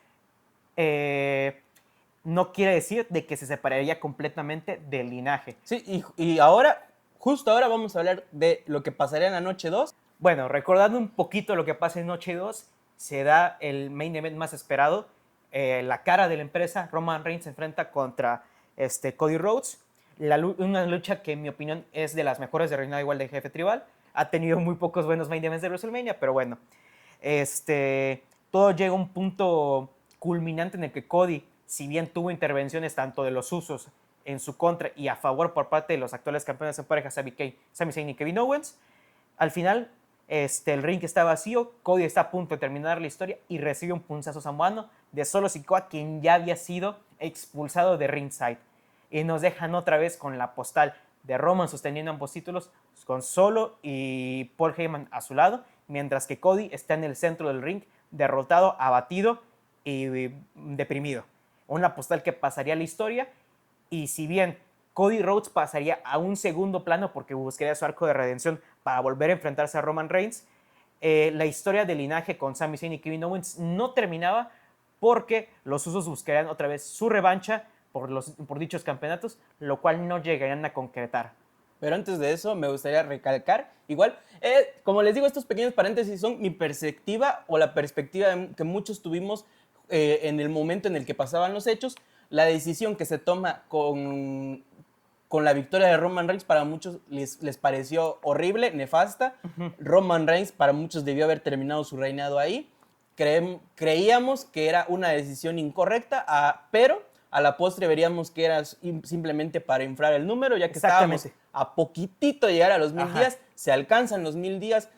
no quiere decir de que se separaría completamente del linaje. Sí, y ahora, justo ahora vamos a hablar de lo que pasaría en la noche 2. Bueno, recordando un poquito lo que pasa en noche 2, se da el main event más esperado. La cara de la empresa, Roman Reigns, se enfrenta contra Cody Rhodes. Una lucha que en mi opinión es de las mejores de reinado igual de jefe tribal. Ha tenido muy pocos buenos main events de WrestleMania, pero bueno. Todo llega a un punto culminante en el que Cody, si bien tuvo intervenciones tanto de los Usos en su contra y a favor por parte de los actuales campeones en pareja, Sami Zayn y Kevin Owens, al final el ring está vacío, Cody está a punto de terminar la historia y recibe un punzazo samoano de Solo Sikoa, quien ya había sido expulsado de ringside. Y nos dejan otra vez con la postal de Roman sosteniendo ambos títulos, con Solo y Paul Heyman a su lado, mientras que Cody está en el centro del ring, derrotado, abatido y deprimido. Una postal que pasaría a la historia, y si bien Cody Rhodes pasaría a un segundo plano porque buscaría su arco de redención para volver a enfrentarse a Roman Reigns, la historia del linaje con Sami Zayn y Kevin Owens no terminaba porque los Usos buscarían otra vez su revancha por dichos campeonatos, lo cual no llegarían a concretar. Pero antes de eso, me gustaría recalcar, igual, como les digo, estos pequeños paréntesis son mi perspectiva o la perspectiva que muchos tuvimos en el momento en el que pasaban los hechos. La decisión que se toma con la victoria de Roman Reigns para muchos les pareció horrible, nefasta. Roman Reigns para muchos debió haber terminado su reinado ahí. Creíamos que era una decisión incorrecta, pero a la postre veríamos que era simplemente para inflar el número, ya que estábamos a poquitito de llegar a los 1000 días, se alcanzan los 1000 días.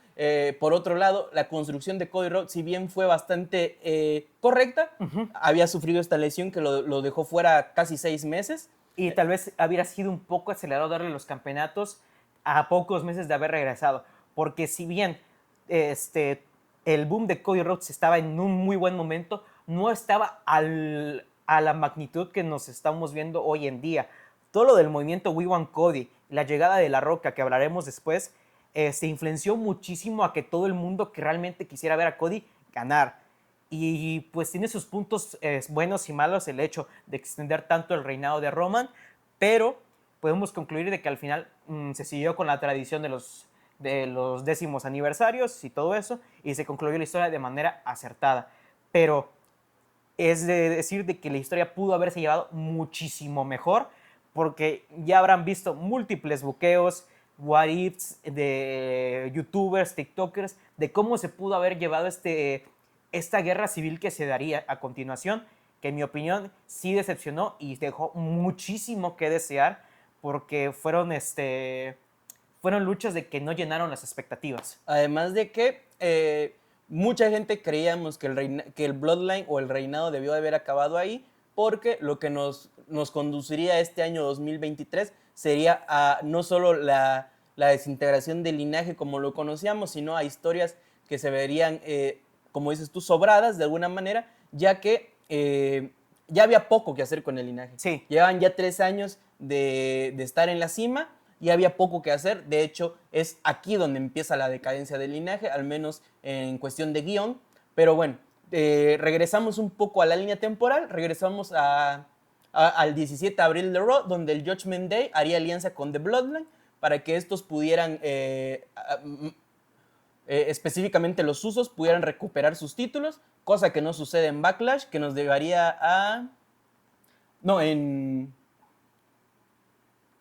Por otro lado, la construcción de Cody Rhodes, si bien fue bastante correcta, había sufrido esta lesión que lo dejó fuera casi 6 meses. Y tal vez hubiera sido un poco acelerado darle los campeonatos a pocos meses de haber regresado. Porque si bien el boom de Cody Rhodes estaba en un muy buen momento, no estaba a la magnitud que nos estamos viendo hoy en día. Todo lo del movimiento We Want Cody, la llegada de La Roca, que hablaremos después, se influenció muchísimo a que todo el mundo que realmente quisiera ver a Cody ganar. Y pues tiene sus puntos buenos y malos el hecho de extender tanto el reinado de Roman, pero podemos concluir de que al final se siguió con la tradición de los 10º aniversarios y todo eso, y se concluyó la historia de manera acertada. Pero es de decir de que la historia pudo haberse llevado muchísimo mejor, porque ya habrán visto múltiples buqueos, what ifs de youtubers, tiktokers, de cómo se pudo haber llevado esta guerra civil que se daría a continuación, que en mi opinión sí decepcionó y dejó muchísimo que desear, porque fueron luchas de que no llenaron las expectativas. Además de que mucha gente creíamos que el Bloodline o el reinado debió de haber acabado ahí, porque lo que nos conduciría a este año 2023 sería a no solo la desintegración del linaje como lo conocíamos, sino a historias que se verían, como dices tú, sobradas de alguna manera, ya que ya había poco que hacer con el linaje. Sí. Llevan ya 3 años de estar en la cima y había poco que hacer. De hecho, es aquí donde empieza la decadencia del linaje, al menos en cuestión de guión. Pero bueno, regresamos un poco a la línea temporal, regresamos al 17 de abril de Raw, donde el Judgment Day haría alianza con The Bloodline para que estos pudieran, específicamente los Usos, pudieran recuperar sus títulos, cosa que no sucede en Backlash, que nos llevaría a... No, en...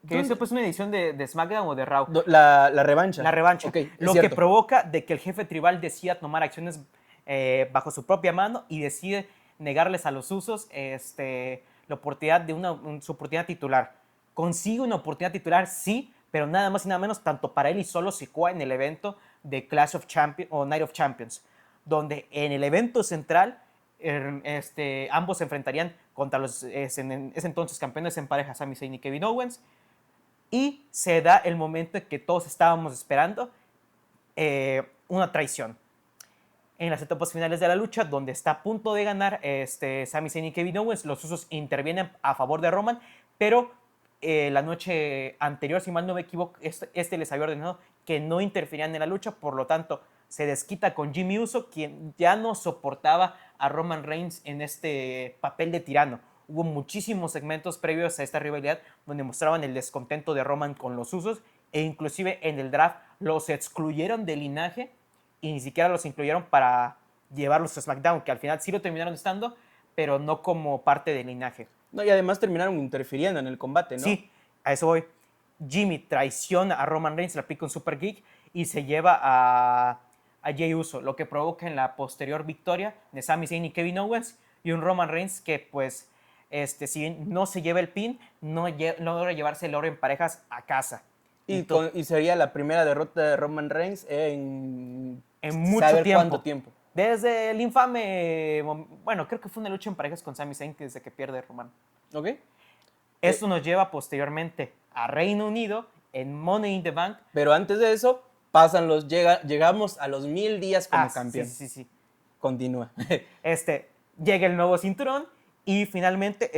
Que eso pues una edición de SmackDown o de Raw. La revancha. La revancha. Okay, lo que provoca de que el jefe tribal decida tomar acciones bajo su propia mano y decide negarles a los Usos la oportunidad de su oportunidad titular. Consigue una oportunidad titular, sí, pero nada más y nada menos tanto para él y Solo Sikoa en el evento de Clash of Champions o Night of Champions, donde en el evento central ambos se enfrentarían contra los en ese entonces campeones en pareja, Sami Zayn y Kevin Owens. Y se da el momento que todos estábamos esperando, una traición. En las etapas finales de la lucha, donde está a punto de ganar Sami Zayn y Kevin Owens, los Usos intervienen a favor de Roman, pero la noche anterior, si mal no me equivoco, les había ordenado que no interfirían en la lucha, por lo tanto, se desquita con Jimmy Uso, quien ya no soportaba a Roman Reigns en este papel de tirano. Hubo muchísimos segmentos previos a esta rivalidad donde mostraban el descontento de Roman con los Usos, e inclusive en el draft los excluyeron del linaje y ni siquiera los incluyeron para llevarlos a SmackDown, que al final sí lo terminaron estando, pero no como parte del linaje. No, y además terminaron interfiriendo en el combate, ¿no? Sí, a eso voy. Jimmy traiciona a Roman Reigns, le aplica un Super Kick y se lleva a Jey Uso, lo que provoca en la posterior victoria de Sami Zayn y Kevin Owens, y un Roman Reigns que, pues, si bien no se lleva el pin, no logra llevarse el oro en parejas a casa. Y sería la primera derrota de Roman Reigns en mucho tiempo. ¿Cuánto tiempo? Desde el infame, bueno, creo que fue una lucha en parejas con Sami Zayn desde que pierde Roman. Ok. Esto nos lleva posteriormente a Reino Unido en Money in the Bank. Pero antes de eso, llegamos a los 1000 días como campeón. Sí. Continúa. Llega el nuevo cinturón y finalmente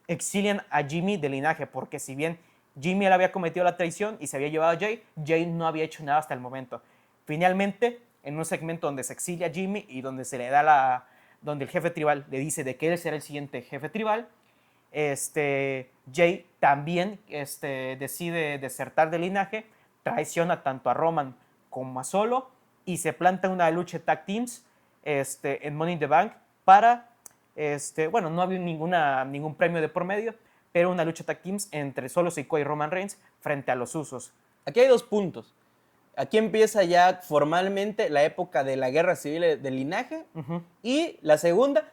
exilian a Jimmy del linaje, porque si bien Jimmy él había cometido la traición y se había llevado a Jay no había hecho nada hasta el momento. Finalmente, en un segmento donde se exilia a Jimmy y donde se le da donde el jefe tribal le dice de que él será el siguiente jefe tribal, Jay también decide desertar del linaje, traiciona tanto a Roman como a Solo y se planta una lucha de tag teams en Money in the Bank para, bueno, no había ningún premio de por medio, pero una lucha tag teams entre Solo Sikoa y Roman Reigns frente a los Usos. Aquí hay 2 puntos. Aquí empieza ya formalmente la época de la guerra civil del linaje. Y la segunda,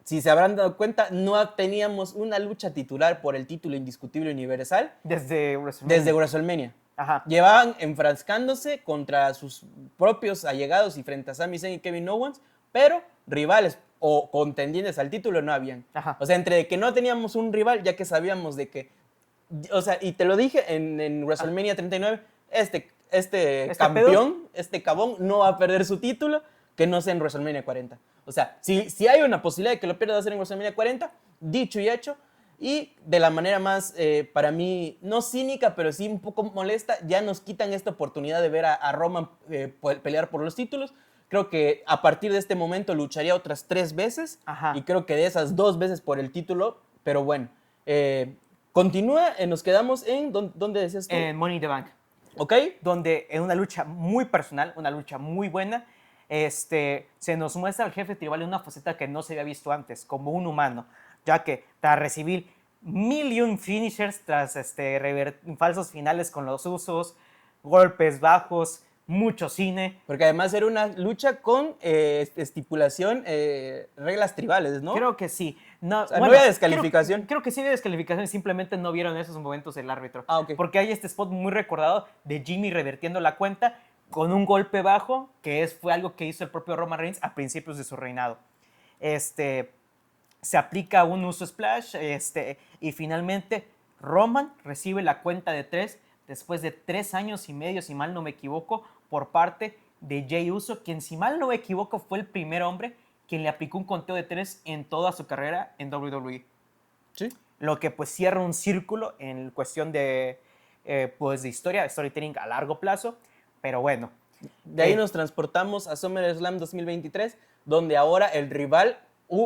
si se habrán dado cuenta, no teníamos una lucha titular por el título indiscutible universal. Desde WrestleMania. Ajá. Llevaban enfrascándose contra sus propios allegados y frente a Sami Zayn y Kevin Owens, pero rivales o contendientes al título no habían. Ajá. O sea, entre que no teníamos un rival, ya que sabíamos de que, o sea, y te lo dije en WrestleMania 39, este campeón, este cabón, no va a perder su título que no sea en WrestleMania 40. O sea, si hay una posibilidad de que lo pierda, va a ser en WrestleMania 40, dicho y hecho, y de la manera más, para mí, no cínica, pero sí un poco molesta, ya nos quitan esta oportunidad de ver a Roman pelear por los títulos. Creo que a partir de este momento lucharía otras 3 veces. Ajá. Y creo que de esas 2 veces por el título, pero bueno. Continúa, nos quedamos en, ¿dónde decías tú? En Money in the Bank. Ok. Donde en una lucha muy personal, una lucha muy buena, se nos muestra al jefe tribal en una faceta que no se había visto antes, como un humano, ya que tras recibir 1000 finishers, tras falsos finales con los Usos, golpes bajos, mucho cine. Porque además era una lucha con estipulación, reglas tribales, ¿no? Creo que sí. No, o sea, no había descalificación. Creo que sí había descalificación, simplemente no vieron esos momentos el árbitro. Ah, ok. Porque hay este spot muy recordado de Jimmy revertiendo la cuenta con un golpe bajo, que fue algo que hizo el propio Roman Reigns a principios de su reinado. Se aplica un uso splash y finalmente Roman recibe la cuenta de 3 después de 3 años y medio, si mal no me equivoco, por parte de Jey Uso, quien, si mal no me equivoco, fue el primer hombre quien le aplicó un conteo de 3 en toda su carrera en WWE. Sí. Lo que pues cierra un círculo en cuestión de, pues, de historia, storytelling a largo plazo, pero bueno. De ahí nos transportamos a SummerSlam 2023, donde ahora el rival,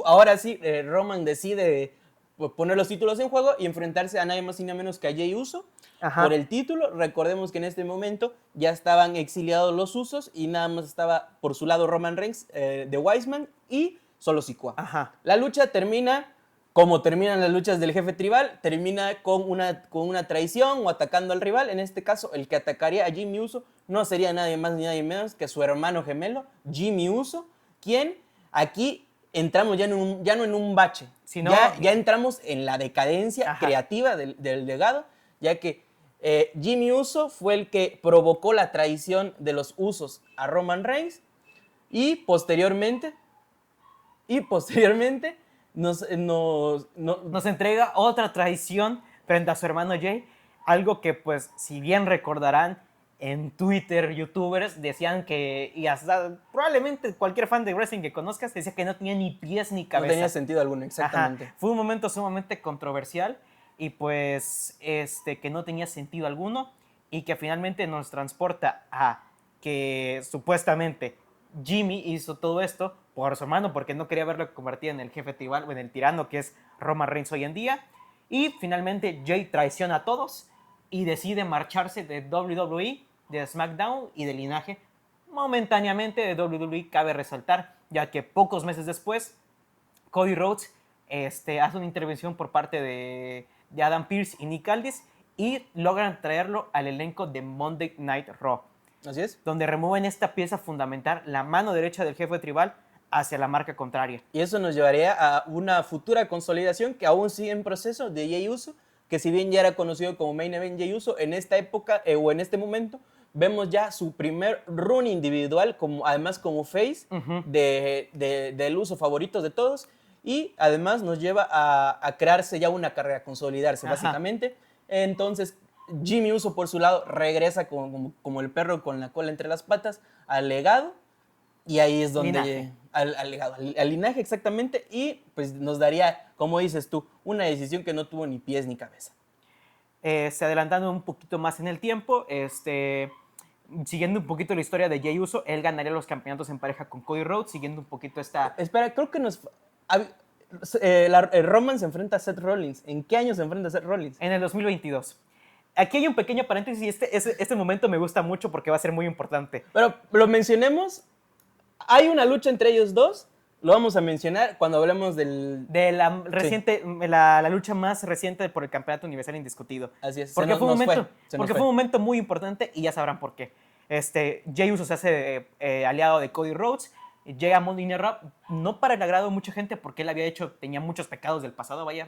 ahora sí, Roman decide poner los títulos en juego y enfrentarse a nadie más y nada menos que a Jey Uso. Ajá. Por el título. Recordemos que en este momento ya estaban exiliados los Usos y nada más estaba por su lado Roman Reigns, de Wiseman y Solo Sikoa. Ajá. La lucha termina como terminan las luchas del jefe tribal, termina con una traición o atacando al rival. En este caso, el que atacaría a Jimmy Uso no sería nadie más ni nadie menos que su hermano gemelo, Jimmy Uso, quien aquí entramos ya no en un bache, sino ya entramos en la decadencia creativa del legado, ya que Jimmy Uso fue el que provocó la traición de los Usos a Roman Reigns y posteriormente Y posteriormente nos entrega otra traición frente a su hermano Jay, algo que pues si bien recordarán en Twitter, youtubers decían que, y hasta probablemente cualquier fan de wrestling que conozcas decía que no tenía ni pies ni cabeza. No tenía sentido alguno, exactamente. Ajá. Fue un momento sumamente controversial y pues que no tenía sentido alguno y que finalmente nos transporta a que supuestamente Jimmy hizo todo esto por su hermano porque no quería verlo convertido en el jefe tribal o en el tirano que es Roman Reigns hoy en día. Y finalmente Jay traiciona a todos y decide marcharse de WWE, de SmackDown y del linaje momentáneamente de WWE. Cabe resaltar, ya que pocos meses después Cody Rhodes hace una intervención por parte de Adam Pearce y Nick Aldis y logran traerlo al elenco de Monday Night Raw. Así es. Donde remueven esta pieza fundamental, la mano derecha del jefe tribal, hacia la marca contraria. Y eso nos llevaría a una futura consolidación que aún sigue en proceso de Jey Uso, que si bien ya era conocido como Main Event Jey Uso, en esta época o en este momento vemos ya su primer run individual, además como face del Uso favorito de todos, y además nos lleva a crearse ya una carrera, a consolidarse básicamente. Entonces Jimmy Uso por su lado regresa como el perro con la cola entre las patas al legado, y ahí es donde al legado, al linaje exactamente, y pues nos daría, como dices tú, una decisión que no tuvo ni pies ni cabeza. Adelantando un poquito más en el tiempo, siguiendo un poquito la historia de Jey Uso, él ganaría los campeonatos en pareja con Cody Rhodes, siguiendo un poquito esta... Espera, creo que Roman se enfrenta a Seth Rollins. ¿En qué año se enfrenta a Seth Rollins? En el 2022. Aquí hay un pequeño paréntesis y este momento me gusta mucho porque va a ser muy importante. Pero lo mencionemos. Hay una lucha entre ellos dos. Lo vamos a mencionar cuando hablemos de la reciente, sí, la lucha más reciente por el campeonato universal indiscutido. Así es. Porque fue un momento muy importante y ya sabrán por qué. Jey Uso se hace aliado de Cody Rhodes. Llega a Monday Night Raw, no para el agrado de mucha gente porque él tenía muchos pecados del pasado, vaya.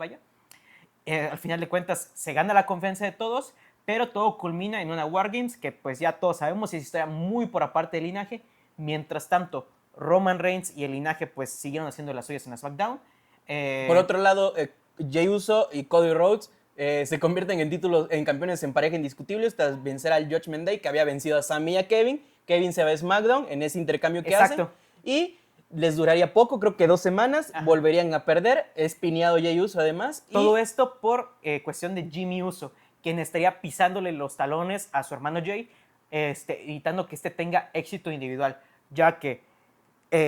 Al final de cuentas se gana la confianza de todos, pero todo culmina en una War Games que pues ya todos sabemos es historia muy por aparte del linaje. Mientras tanto, Roman Reigns y el linaje pues siguieron haciendo las suyas en la SmackDown. Por otro lado, Jey Uso y Cody Rhodes se convierten en campeones en pareja indiscutibles tras vencer al Judgment Day, que había vencido a Sami y a Kevin. Kevin se va a SmackDown en ese intercambio que hacen. Y les duraría poco, creo que 2 semanas, volverían a perder. Es pineado Jey Uso además. Todo esto por cuestión de Jimmy Uso, quien estaría pisándole los talones a su hermano Jey, evitando que tenga éxito individual, ya que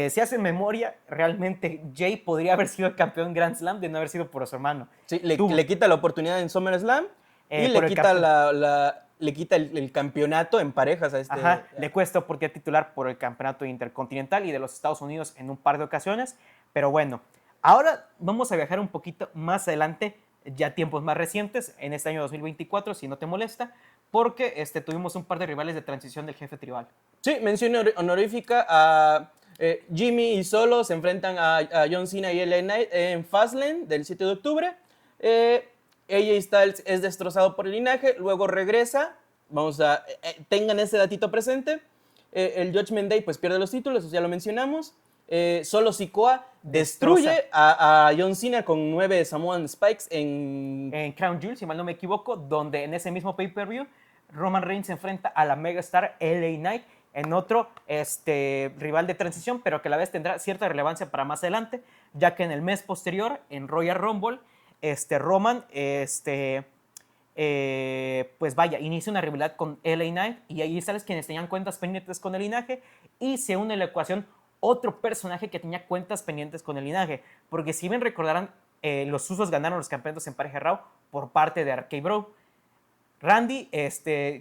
si hacen memoria, realmente Jey podría haber sido el campeón Grand Slam de no haber sido por su hermano. Sí, le quita la oportunidad en SummerSlam y le quita el campeonato en parejas a le cuesta oportunidad titular por el campeonato intercontinental y de los Estados Unidos en un par de ocasiones, pero bueno, ahora vamos a viajar un poquito más adelante, ya tiempos más recientes, en este año 2024, si no te molesta, porque tuvimos un par de rivales de transición del jefe tribal. Sí, mención honorífica a Jimmy y Solo se enfrentan a John Cena y LA Knight en Fastlane del 7 de octubre. AJ Styles es destrozado por el linaje, luego regresa. Tengan ese datito presente. El Judgment Day pues pierde los títulos, ya lo mencionamos. Solo Sikoa destruye a John Cena con 9 Samoan Spikes en Crown Jewel, si mal no me equivoco, donde en ese mismo pay-per-view Roman Reigns se enfrenta a la megastar LA Knight en otro rival de transición, pero que a la vez tendrá cierta relevancia para más adelante, ya que en el mes posterior, en Royal Rumble, Roman inicia una rivalidad con LA Knight y ahí sales quienes tenían cuentas pendientes con el linaje y se une a la ecuación otro personaje que tenía cuentas pendientes con el linaje, porque si bien recordarán, los Usos ganaron los campeonatos en pareja Raw por parte de RK Bro. Randy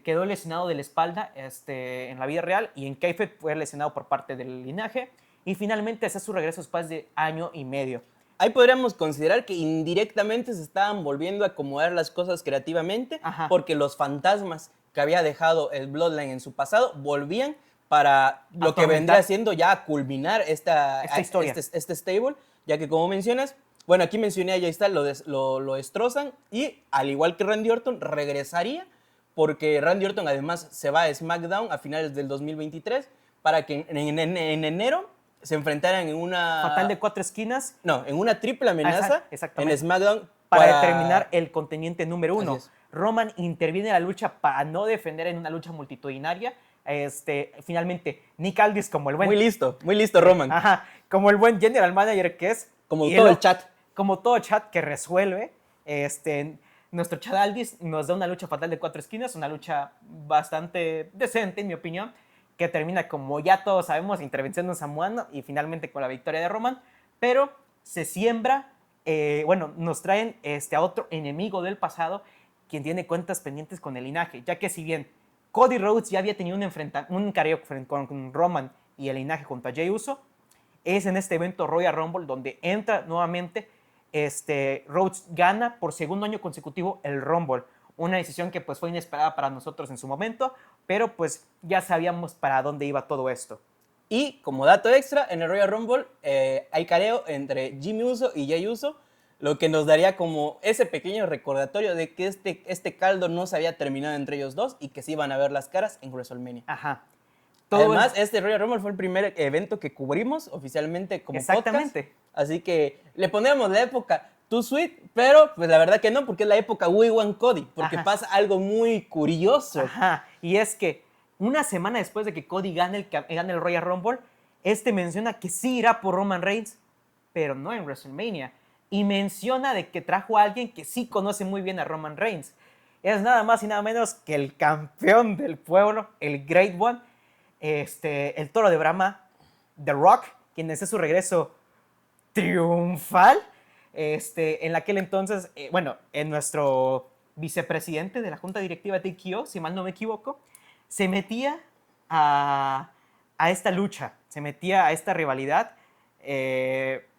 quedó lesionado de la espalda en la vida real y en Kayfabe fue lesionado por parte del linaje y finalmente hace su regreso después de año y medio. Ahí podríamos considerar que indirectamente se estaban volviendo a acomodar las cosas creativamente, porque los fantasmas que había dejado el Bloodline en su pasado volvían para lo que vendría siendo ya a culminar esta historia, este stable, ya que como mencionas, bueno, aquí mencioné a Jay Styles, lo destrozan y al igual que Randy Orton regresaría, porque Randy Orton además se va a SmackDown a finales del 2023 para que en enero se enfrentaran en una... Fatal de 4 esquinas. No, en una triple amenaza en SmackDown. Para determinar el contendiente número 1. Es. Roman interviene en la lucha para no defender en una lucha multitudinaria. Finalmente, Nick Aldis como el buen... Muy listo Roman. Ajá, como el buen general manager que es. Como todo el chat. Como todo chat que resuelve. Nuestro Chad Aldis nos da una lucha fatal de 4 esquinas, una lucha bastante decente, en mi opinión, que termina, como ya todos sabemos, intervención de samoano y finalmente con la victoria de Roman, pero se siembra, nos traen a otro enemigo del pasado, quien tiene cuentas pendientes con el linaje, ya que si bien Cody Rhodes ya había tenido un careo con Roman y el linaje junto a Jey Uso, es en este evento Royal Rumble donde entra nuevamente. Rhodes gana por segundo año consecutivo el Rumble, una decisión que pues fue inesperada para nosotros en su momento, pero pues ya sabíamos para dónde iba todo esto. Y como dato extra, en el Royal Rumble hay careo entre Jimmy Uso y Jey Uso, lo que nos daría como ese pequeño recordatorio de que este caldo no se había terminado entre ellos dos y que se iban a ver las caras en WrestleMania. Ajá. Además, este Royal Rumble fue el primer evento que cubrimos oficialmente como podcast. Así que le ponemos la época Too Sweet, pero pues la verdad que no, porque es la época We Want Cody, porque pasa algo muy curioso. Ajá, y es que una semana después de que Cody gane el Royal Rumble, menciona que sí irá por Roman Reigns, pero no en WrestleMania. Y menciona de que trajo a alguien que sí conoce muy bien a Roman Reigns. Es nada más y nada menos que el campeón del pueblo, el Great One, el Toro de Brahma, The Rock, quien hace su regreso triunfal. En aquel entonces, en nuestro vicepresidente de la junta directiva de TKO, si mal no me equivoco, se metía a esta lucha, se metía a esta rivalidad.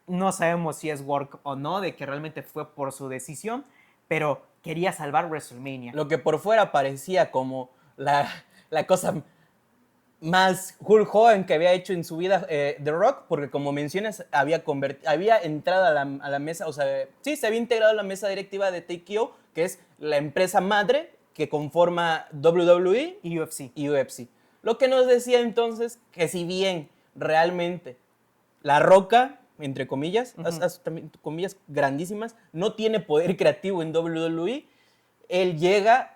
No sabemos si es work o no, de que realmente fue por su decisión, pero quería salvar WrestleMania. Lo que por fuera parecía como la cosa más Hulk Hogan que había hecho en su vida The Rock, porque como mencionas, había entrado a la mesa, o sea, sí, se había integrado a la mesa directiva de TKO, que es la empresa madre que conforma WWE y UFC. Lo que nos decía entonces que si bien realmente La Roca, entre comillas, comillas grandísimas, no tiene poder creativo en WWE, él llega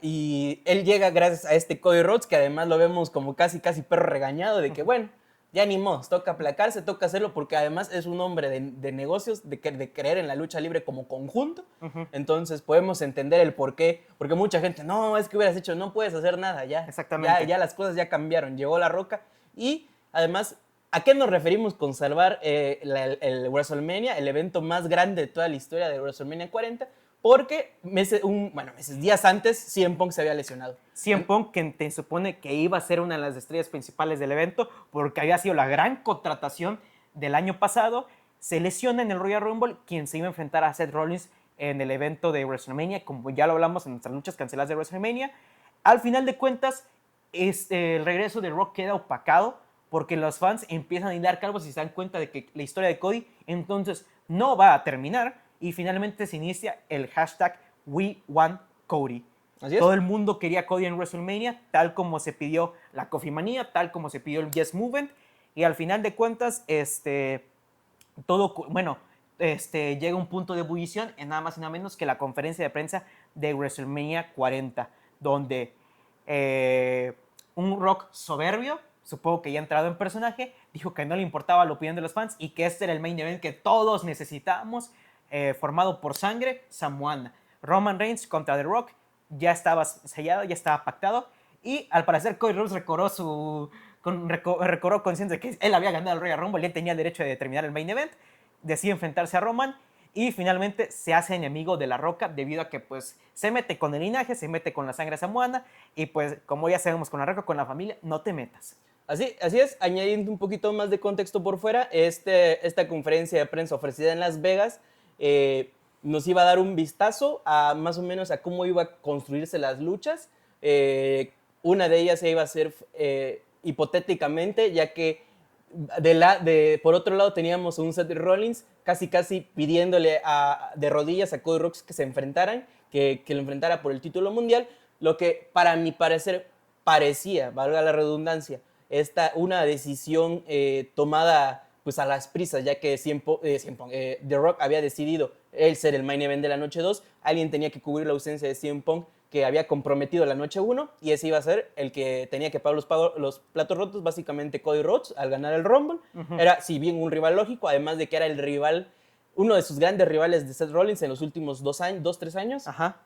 gracias a este Cody Rhodes, que además lo vemos como casi perro regañado, de que bueno, ya ni modo, toca aplacarse, toca hacerlo, porque además es un hombre de negocios, de creer en la lucha libre como conjunto. Entonces podemos entender el por qué, porque mucha gente, no, es que hubieras hecho, no puedes hacer nada, ya. Exactamente. Ya las cosas ya cambiaron, llegó La Roca, y además, ¿a qué nos referimos con salvar el WrestleMania, el evento más grande de toda la historia de WrestleMania 40? Porque días antes, CM Punk se había lesionado. CM Punk, que te supone que iba a ser una de las estrellas principales del evento, porque había sido la gran contratación del año pasado, se lesiona en el Royal Rumble, quien se iba a enfrentar a Seth Rollins en el evento de WrestleMania, como ya lo hablamos en nuestras luchas canceladas de WrestleMania. Al final de cuentas, el regreso de Rock queda opacado, porque los fans empiezan a hilar calvos y se dan cuenta de que la historia de Cody entonces no va a terminar. Y finalmente se inicia el hashtag WeWantCody. Todo el mundo quería a Cody en WrestleMania, tal como se pidió la Coffee Mania, tal como se pidió el Yes Movement. Y al final de cuentas, llega un punto de ebullición en nada más y nada menos que la conferencia de prensa de WrestleMania 40, donde un Rock soberbio, supongo que ya entrado en personaje, dijo que no le importaba la opinión de los fans y que este era el main event que todos necesitábamos. Formado por sangre samoana. Roman Reigns contra The Rock ya estaba sellado, ya estaba pactado, y al parecer Cody Rhodes recobró conciencia de que él había ganado el Royal Rumble y él tenía el derecho de determinar el main event, decide enfrentarse a Roman y finalmente se hace enemigo de La Roca debido a que pues se mete con el linaje, se mete con la sangre samoana y pues como ya sabemos con La Roca, con la familia, no te metas. Así es, añadiendo un poquito más de contexto por fuera, esta conferencia de prensa ofrecida en Las Vegas nos iba a dar un vistazo a más o menos a cómo iba a construirse las luchas. Una de ellas se iba a hacer hipotéticamente, ya que por otro lado teníamos a un Seth Rollins casi pidiéndole de rodillas a Cody Rhodes que se enfrentaran, que lo enfrentara por el título mundial, lo que para mi parecer parecía, valga la redundancia, una decisión tomada pues a las prisas, ya que The Rock había decidido él ser el main event de la noche 2, alguien tenía que cubrir la ausencia de CM Punk, que había comprometido la noche 1, y ese iba a ser el que tenía que pagar los platos rotos, básicamente Cody Rhodes, al ganar el Rumble. Era, si bien un rival lógico, además de que era el rival, uno de sus grandes rivales de Seth Rollins en los últimos 2-3 años. Ajá.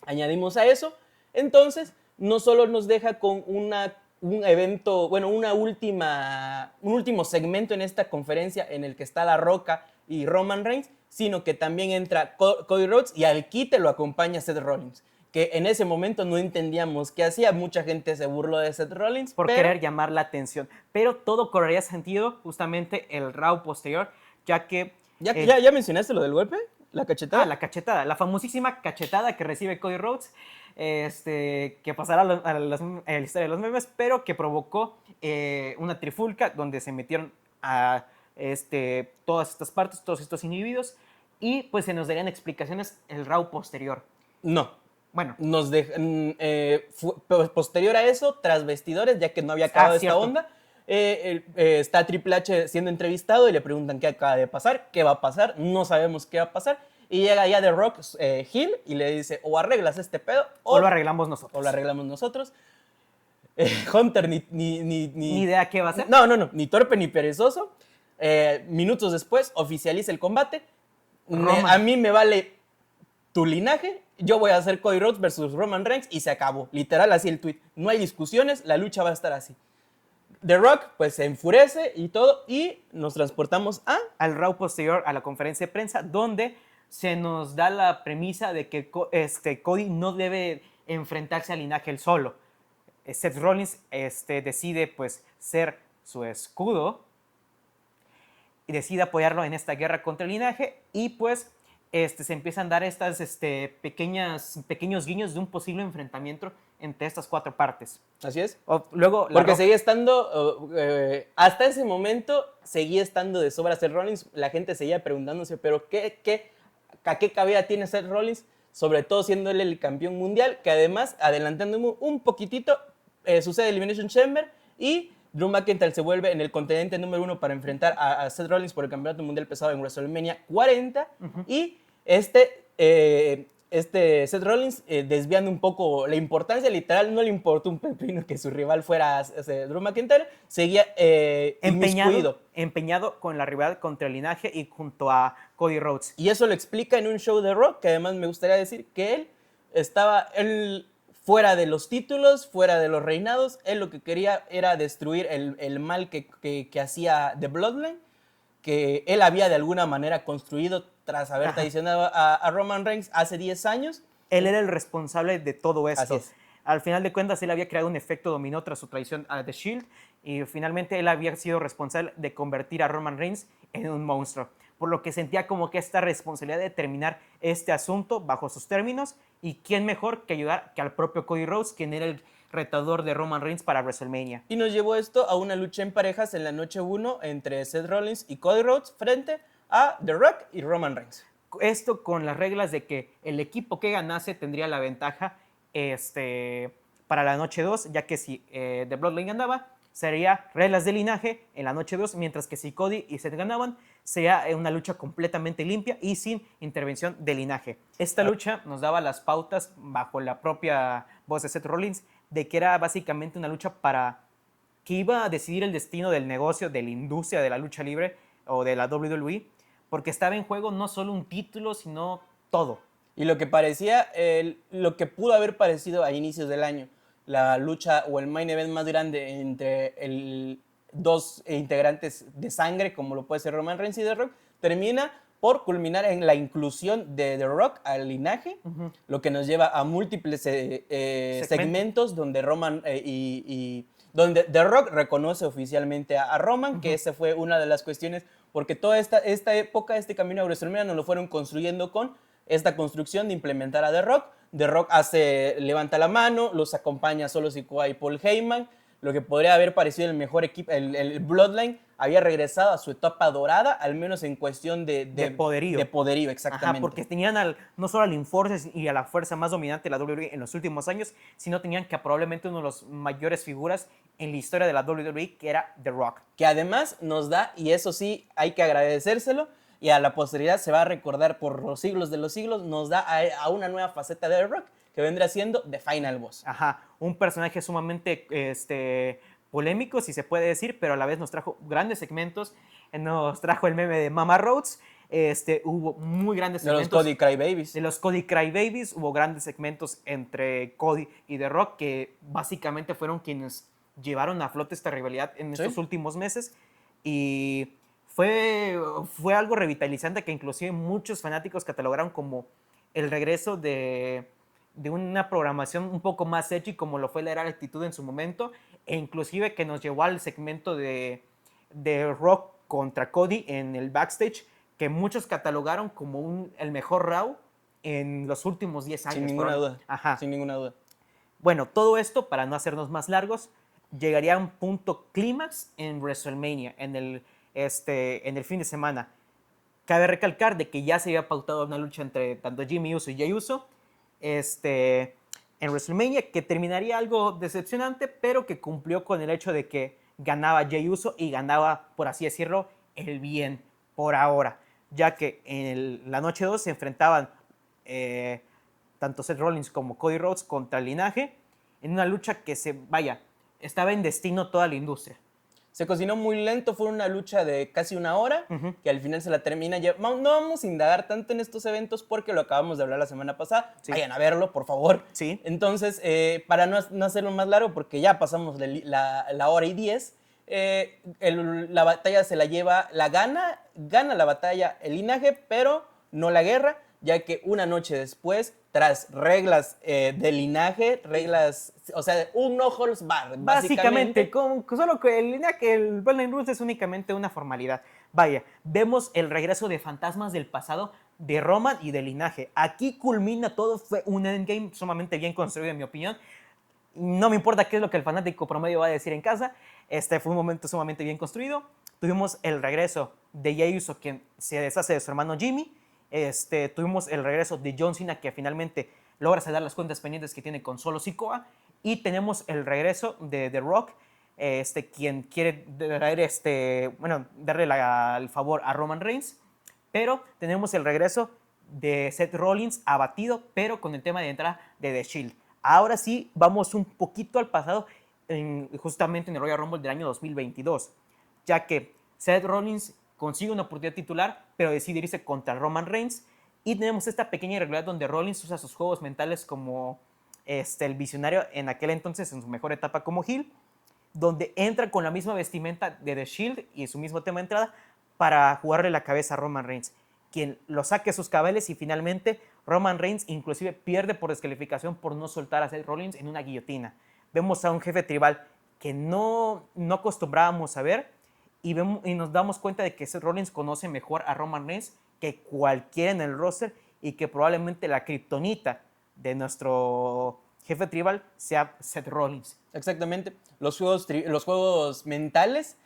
Añadimos a eso, entonces, no solo nos deja con un evento, bueno, un último segmento en esta conferencia en el que está La Roca y Roman Reigns, sino que también entra Cody Rhodes y al quite lo acompaña Seth Rollins, que en ese momento no entendíamos qué hacía, mucha gente se burló de Seth Rollins. Por querer llamar la atención, pero todo correría sentido justamente el Raw posterior, ya que... ¿Ya mencionaste lo del golpe? ¿La cachetada? La cachetada, la famosísima cachetada que recibe Cody Rhodes, que pasará a la historia de los memes, pero que provocó una trifulca donde se metieron a todas estas partes, todos estos individuos, y pues se nos darían explicaciones el Raw posterior. No. Bueno. Posterior a eso, tras vestidores, ya que no había acabado esta onda, está Triple H siendo entrevistado y le preguntan qué acaba de pasar, qué va a pasar, no sabemos qué va a pasar. Y llega ya The Rock Hill y le dice, o arreglas este pedo o lo arreglamos nosotros. O lo arreglamos nosotros. Hunter ni idea qué va a hacer. No, ni torpe ni perezoso. Minutos después oficializa el combate. A mí me vale tu linaje. Yo voy a hacer Cody Rhodes versus Roman Reigns y se acabó. Literal, así el tweet. No hay discusiones, la lucha va a estar así. The Rock pues se enfurece y todo y nos transportamos al Raw posterior, a la conferencia de prensa, donde se nos da la premisa de que Cody no debe enfrentarse al linaje él solo. Seth Rollins decide pues ser su escudo y decide apoyarlo en esta guerra contra el linaje y pues se empiezan a dar estas pequeños guiños de un posible enfrentamiento entre estas cuatro partes. Así es. Porque seguía estando, hasta ese momento, seguía estando de sobra Seth Rollins. La gente seguía preguntándose, pero ¿a qué cabida tiene Seth Rollins? Sobre todo siendo él el campeón mundial, que además, adelantándome un poquitito, sucede Elimination Chamber y Drew McIntyre se vuelve en el contendiente número 1 para enfrentar a Seth Rollins por el campeonato mundial pesado en WrestleMania 40. Y Seth Rollins, desviando un poco la importancia, literal, no le importó un pepino que su rival fuera Drew McIntyre, seguía empeñado con la rivalidad contra el linaje y junto a Cody Rhodes. Y eso lo explica en un show de Rock, que además me gustaría decir que él estaba fuera de los títulos, fuera de los reinados. Él lo que quería era destruir el mal que hacía The Bloodline, que él había de alguna manera construido tras haber traicionado a Roman Reigns hace 10 años. Él era el responsable de todo esto. Así es. Al final de cuentas, él había creado un efecto dominó tras su traición a The Shield y finalmente él había sido responsable de convertir a Roman Reigns en un monstruo, por lo que sentía como que esta responsabilidad de terminar este asunto bajo sus términos, y quién mejor que ayudar que al propio Cody Rhodes, quien era el retador de Roman Reigns para WrestleMania. Y nos llevó esto a una lucha en parejas en la noche 1 entre Seth Rollins y Cody Rhodes frente a The Rock y Roman Reigns. Esto con las reglas de que el equipo que ganase tendría la ventaja para la noche 2, ya que si The Bloodline ganaba, sería reglas de linaje en la noche 2, mientras que si Cody y Seth ganaban, sería una lucha completamente limpia y sin intervención de linaje. Esta lucha nos daba las pautas bajo la propia voz de Seth Rollins de que era básicamente una lucha que iba a decidir el destino del negocio, de la industria de la lucha libre o de la WWE, porque estaba en juego no solo un título, sino todo. Y lo que lo que pudo haber parecido a inicios del año, la lucha o el main event más grande entre dos integrantes de sangre, como lo puede ser Roman Reigns y The Rock, termina por culminar en la inclusión de The Rock al linaje, lo que nos lleva a múltiples segmentos donde donde The Rock reconoce oficialmente a Roman, que esa fue una de las cuestiones, porque toda esta época, este camino a WrestleMania nos lo fueron construyendo con esta construcción de implementar a The Rock. The Rock levanta la mano, los acompaña Solo Sikoa y Paul Heyman, lo que podría haber parecido el mejor equipo, el Bloodline, había regresado a su etapa dorada, al menos en cuestión de poderío. De poderío, exactamente. Ajá, porque tenían no solo al Enforcer y a la fuerza más dominante de la WWE en los últimos años, sino tenían que probablemente uno de los mayores figuras en la historia de la WWE, que era The Rock. Que además nos da, y eso sí, hay que agradecérselo, y a la posteridad se va a recordar por los siglos de los siglos, nos da a una nueva faceta de The Rock, que vendrá siendo The Final Boss. Ajá, un personaje sumamente polémico, si se puede decir, pero a la vez nos trajo grandes segmentos. Nos trajo el meme de Mama Rhodes. Hubo muy grandes segmentos. De los Cody Crybabies. De los Cody Crybabies. Hubo grandes segmentos entre Cody y The Rock, que básicamente fueron quienes llevaron a flote esta rivalidad en estos últimos meses. Y fue algo revitalizante que inclusive muchos fanáticos catalogaron como el regreso de una programación un poco más edgy, como lo fue la Era de Actitud en su momento, e inclusive que nos llevó al segmento de Rock contra Cody en el backstage, que muchos catalogaron como el mejor Raw en los últimos 10 años. Sin ninguna duda. Ajá. Sin ninguna duda. Bueno, todo esto, para no hacernos más largos, llegaría a un punto clímax en WrestleMania, en el fin de semana. Cabe recalcar de que ya se había pautado una lucha entre tanto Jimmy Uso y Jey Uso, en WrestleMania, que terminaría algo decepcionante, pero que cumplió con el hecho de que ganaba Jey Uso y ganaba, por así decirlo, el bien por ahora, ya que en la noche 2 se enfrentaban tanto Seth Rollins como Cody Rhodes contra el Linaje, en una lucha que estaba en destino toda la industria. Se cocinó muy lento, fue una lucha de casi una hora, que al final se la termina. No vamos a indagar tanto en estos eventos porque lo acabamos de hablar la semana pasada. Sí. Vayan a verlo, por favor. Sí. Entonces, para no hacerlo más largo, porque ya pasamos la hora y 10, la batalla se la lleva, gana la batalla el Linaje, pero no la guerra, ya que una noche después, tras reglas de Linaje, o sea, un no holds barred, básicamente. Solo que el Linaje, el Golden Rules es únicamente una formalidad. Vemos el regreso de fantasmas del pasado de Roman y de Linaje. Aquí culmina todo, fue un endgame sumamente bien construido, en mi opinión. No me importa qué es lo que el fanático promedio va a decir en casa, fue un momento sumamente bien construido. Tuvimos el regreso de Jey Uso, quien se deshace de su hermano Jimmy. Tuvimos el regreso de John Cena, que finalmente logra saldar las cuentas pendientes que tiene con Solo Sikoa, y tenemos el regreso de The Rock, quien quiere traer darle el favor a Roman Reigns, pero tenemos el regreso de Seth Rollins abatido, pero con el tema de entrada de The Shield. Ahora sí, vamos un poquito al pasado, justamente en el Royal Rumble del año 2022, ya que Seth Rollins consigue una oportunidad titular, pero decide irse contra Roman Reigns. Y tenemos esta pequeña irregularidad donde Rollins usa sus juegos mentales como el visionario en aquel entonces, en su mejor etapa como heel, donde entra con la misma vestimenta de The Shield y su mismo tema de entrada para jugarle la cabeza a Roman Reigns, quien lo saque a sus cabales, y finalmente Roman Reigns inclusive pierde por descalificación por no soltar a Seth Rollins en una guillotina. Vemos a un jefe tribal que no acostumbrábamos a ver, y nos damos cuenta de que Seth Rollins conoce mejor a Roman Reigns que cualquiera en el roster, y que probablemente la kriptonita de nuestro jefe tribal sea Seth Rollins. Exactamente. Los juegos mentales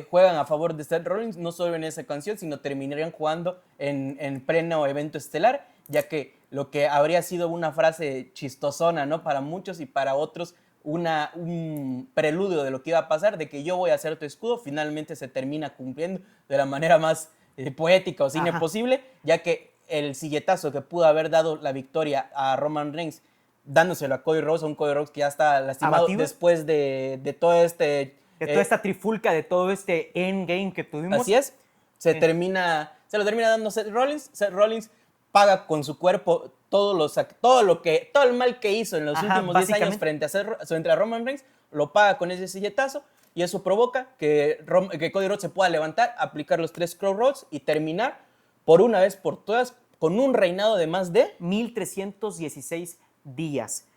juegan a favor de Seth Rollins, no solo en esa canción, sino terminarían jugando en pleno evento estelar, ya que lo que habría sido una frase chistosona, ¿no?, para muchos, y para otros un preludio de lo que iba a pasar, de que yo voy a hacer tu escudo, finalmente se termina cumpliendo de la manera más poética o cine posible, ya que el silletazo que pudo haber dado la victoria a Roman Reigns, dándoselo a Cody Rhodes, un Cody Rhodes que ya está lastimado ¿abatido? Después de todo de toda esta trifulca, de todo este endgame que tuvimos. Así es, se lo termina dando Seth Rollins. Seth Rollins paga con su cuerpo todo el mal que hizo en los últimos 10 años frente a Roman Reigns, lo paga con ese silletazo, y eso provoca que Cody Rhodes se pueda levantar, aplicar los 3 Crow Roads y terminar por una vez por todas con un reinado de más de 1316 días.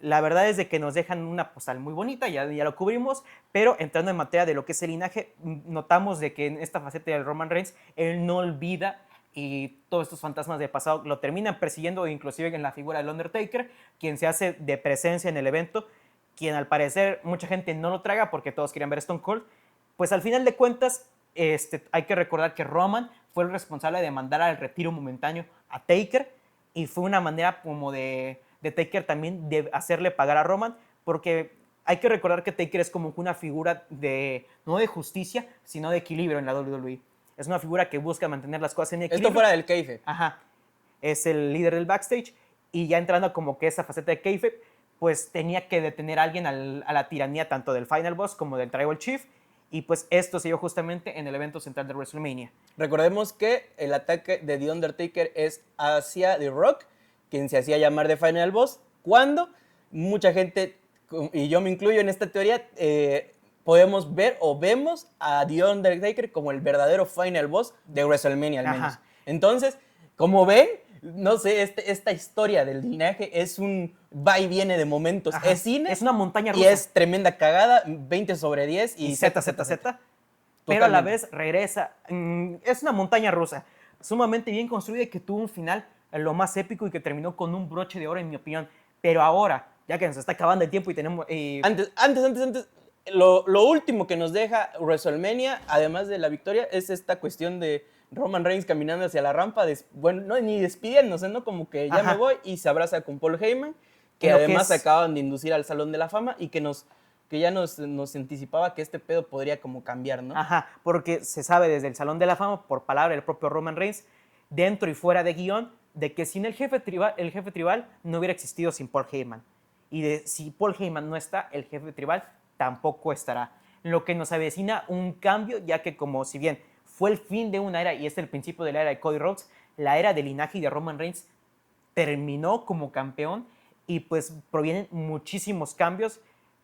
La verdad es de que nos dejan una postal muy bonita, ya lo cubrimos, pero entrando en materia de lo que es el Linaje, notamos de que en esta faceta de Roman Reigns, él no olvida, y todos estos fantasmas del pasado lo terminan persiguiendo, inclusive en la figura del Undertaker, quien se hace de presencia en el evento, quien al parecer mucha gente no lo traga porque todos querían ver a Stone Cold, Pues al final de cuentas, hay que recordar que Roman fue el responsable de mandar al retiro momentáneo a Taker y fue una manera como de Taker también de hacerle pagar a Roman, porque hay que recordar que Taker es como una figura no de justicia, sino de equilibrio en la WWE. Es una figura que busca mantener las cosas en equilibrio. Esto fuera del kayfabe. Ajá. Es el líder del backstage y ya entrando como que esa faceta de kayfabe, pues tenía que detener a alguien a la tiranía tanto del Final Boss como del Tribal Chief, y pues esto se dio justamente en el evento central de WrestleMania. Recordemos que el ataque de The Undertaker es hacia The Rock, quien se hacía llamar The Final Boss, cuando mucha gente, y yo me incluyo en esta teoría, podemos ver o vemos a The Undertaker como el verdadero Final Boss de WrestleMania al menos. Ajá. Entonces, como ven, no sé, esta historia del linaje es un va y viene de momentos. Ajá. Es cine. Es una montaña rusa. Y es tremenda cagada, 20/10 y ZZZ. Pero a la vez regresa. Es una montaña rusa, sumamente bien construida y que tuvo un final lo más épico y que terminó con un broche de oro, en mi opinión. Pero ahora, ya que nos está acabando el tiempo y tenemos... Antes, lo último que nos deja WrestleMania, además de la victoria, es esta cuestión de Roman Reigns caminando hacia la rampa, bueno, no, ni despidiéndose, ¿no? Como que ya me voy, y se abraza con Paul Heyman, que además acaban de inducir al Salón de la Fama y que ya nos anticipaba que este pedo podría como cambiar, ¿no? Ajá, porque se sabe desde el Salón de la Fama, por palabra del propio Roman Reigns, dentro y fuera de guión, de que sin el jefe tribal no hubiera existido sin Paul Heyman. Y si Paul Heyman no está, el jefe tribal tampoco estará. Lo que nos avecina un cambio, ya que como si bien fue el fin de una era y es el principio de la era de Cody Rhodes, la era del linaje de Roman Reigns terminó como campeón y pues provienen muchísimos cambios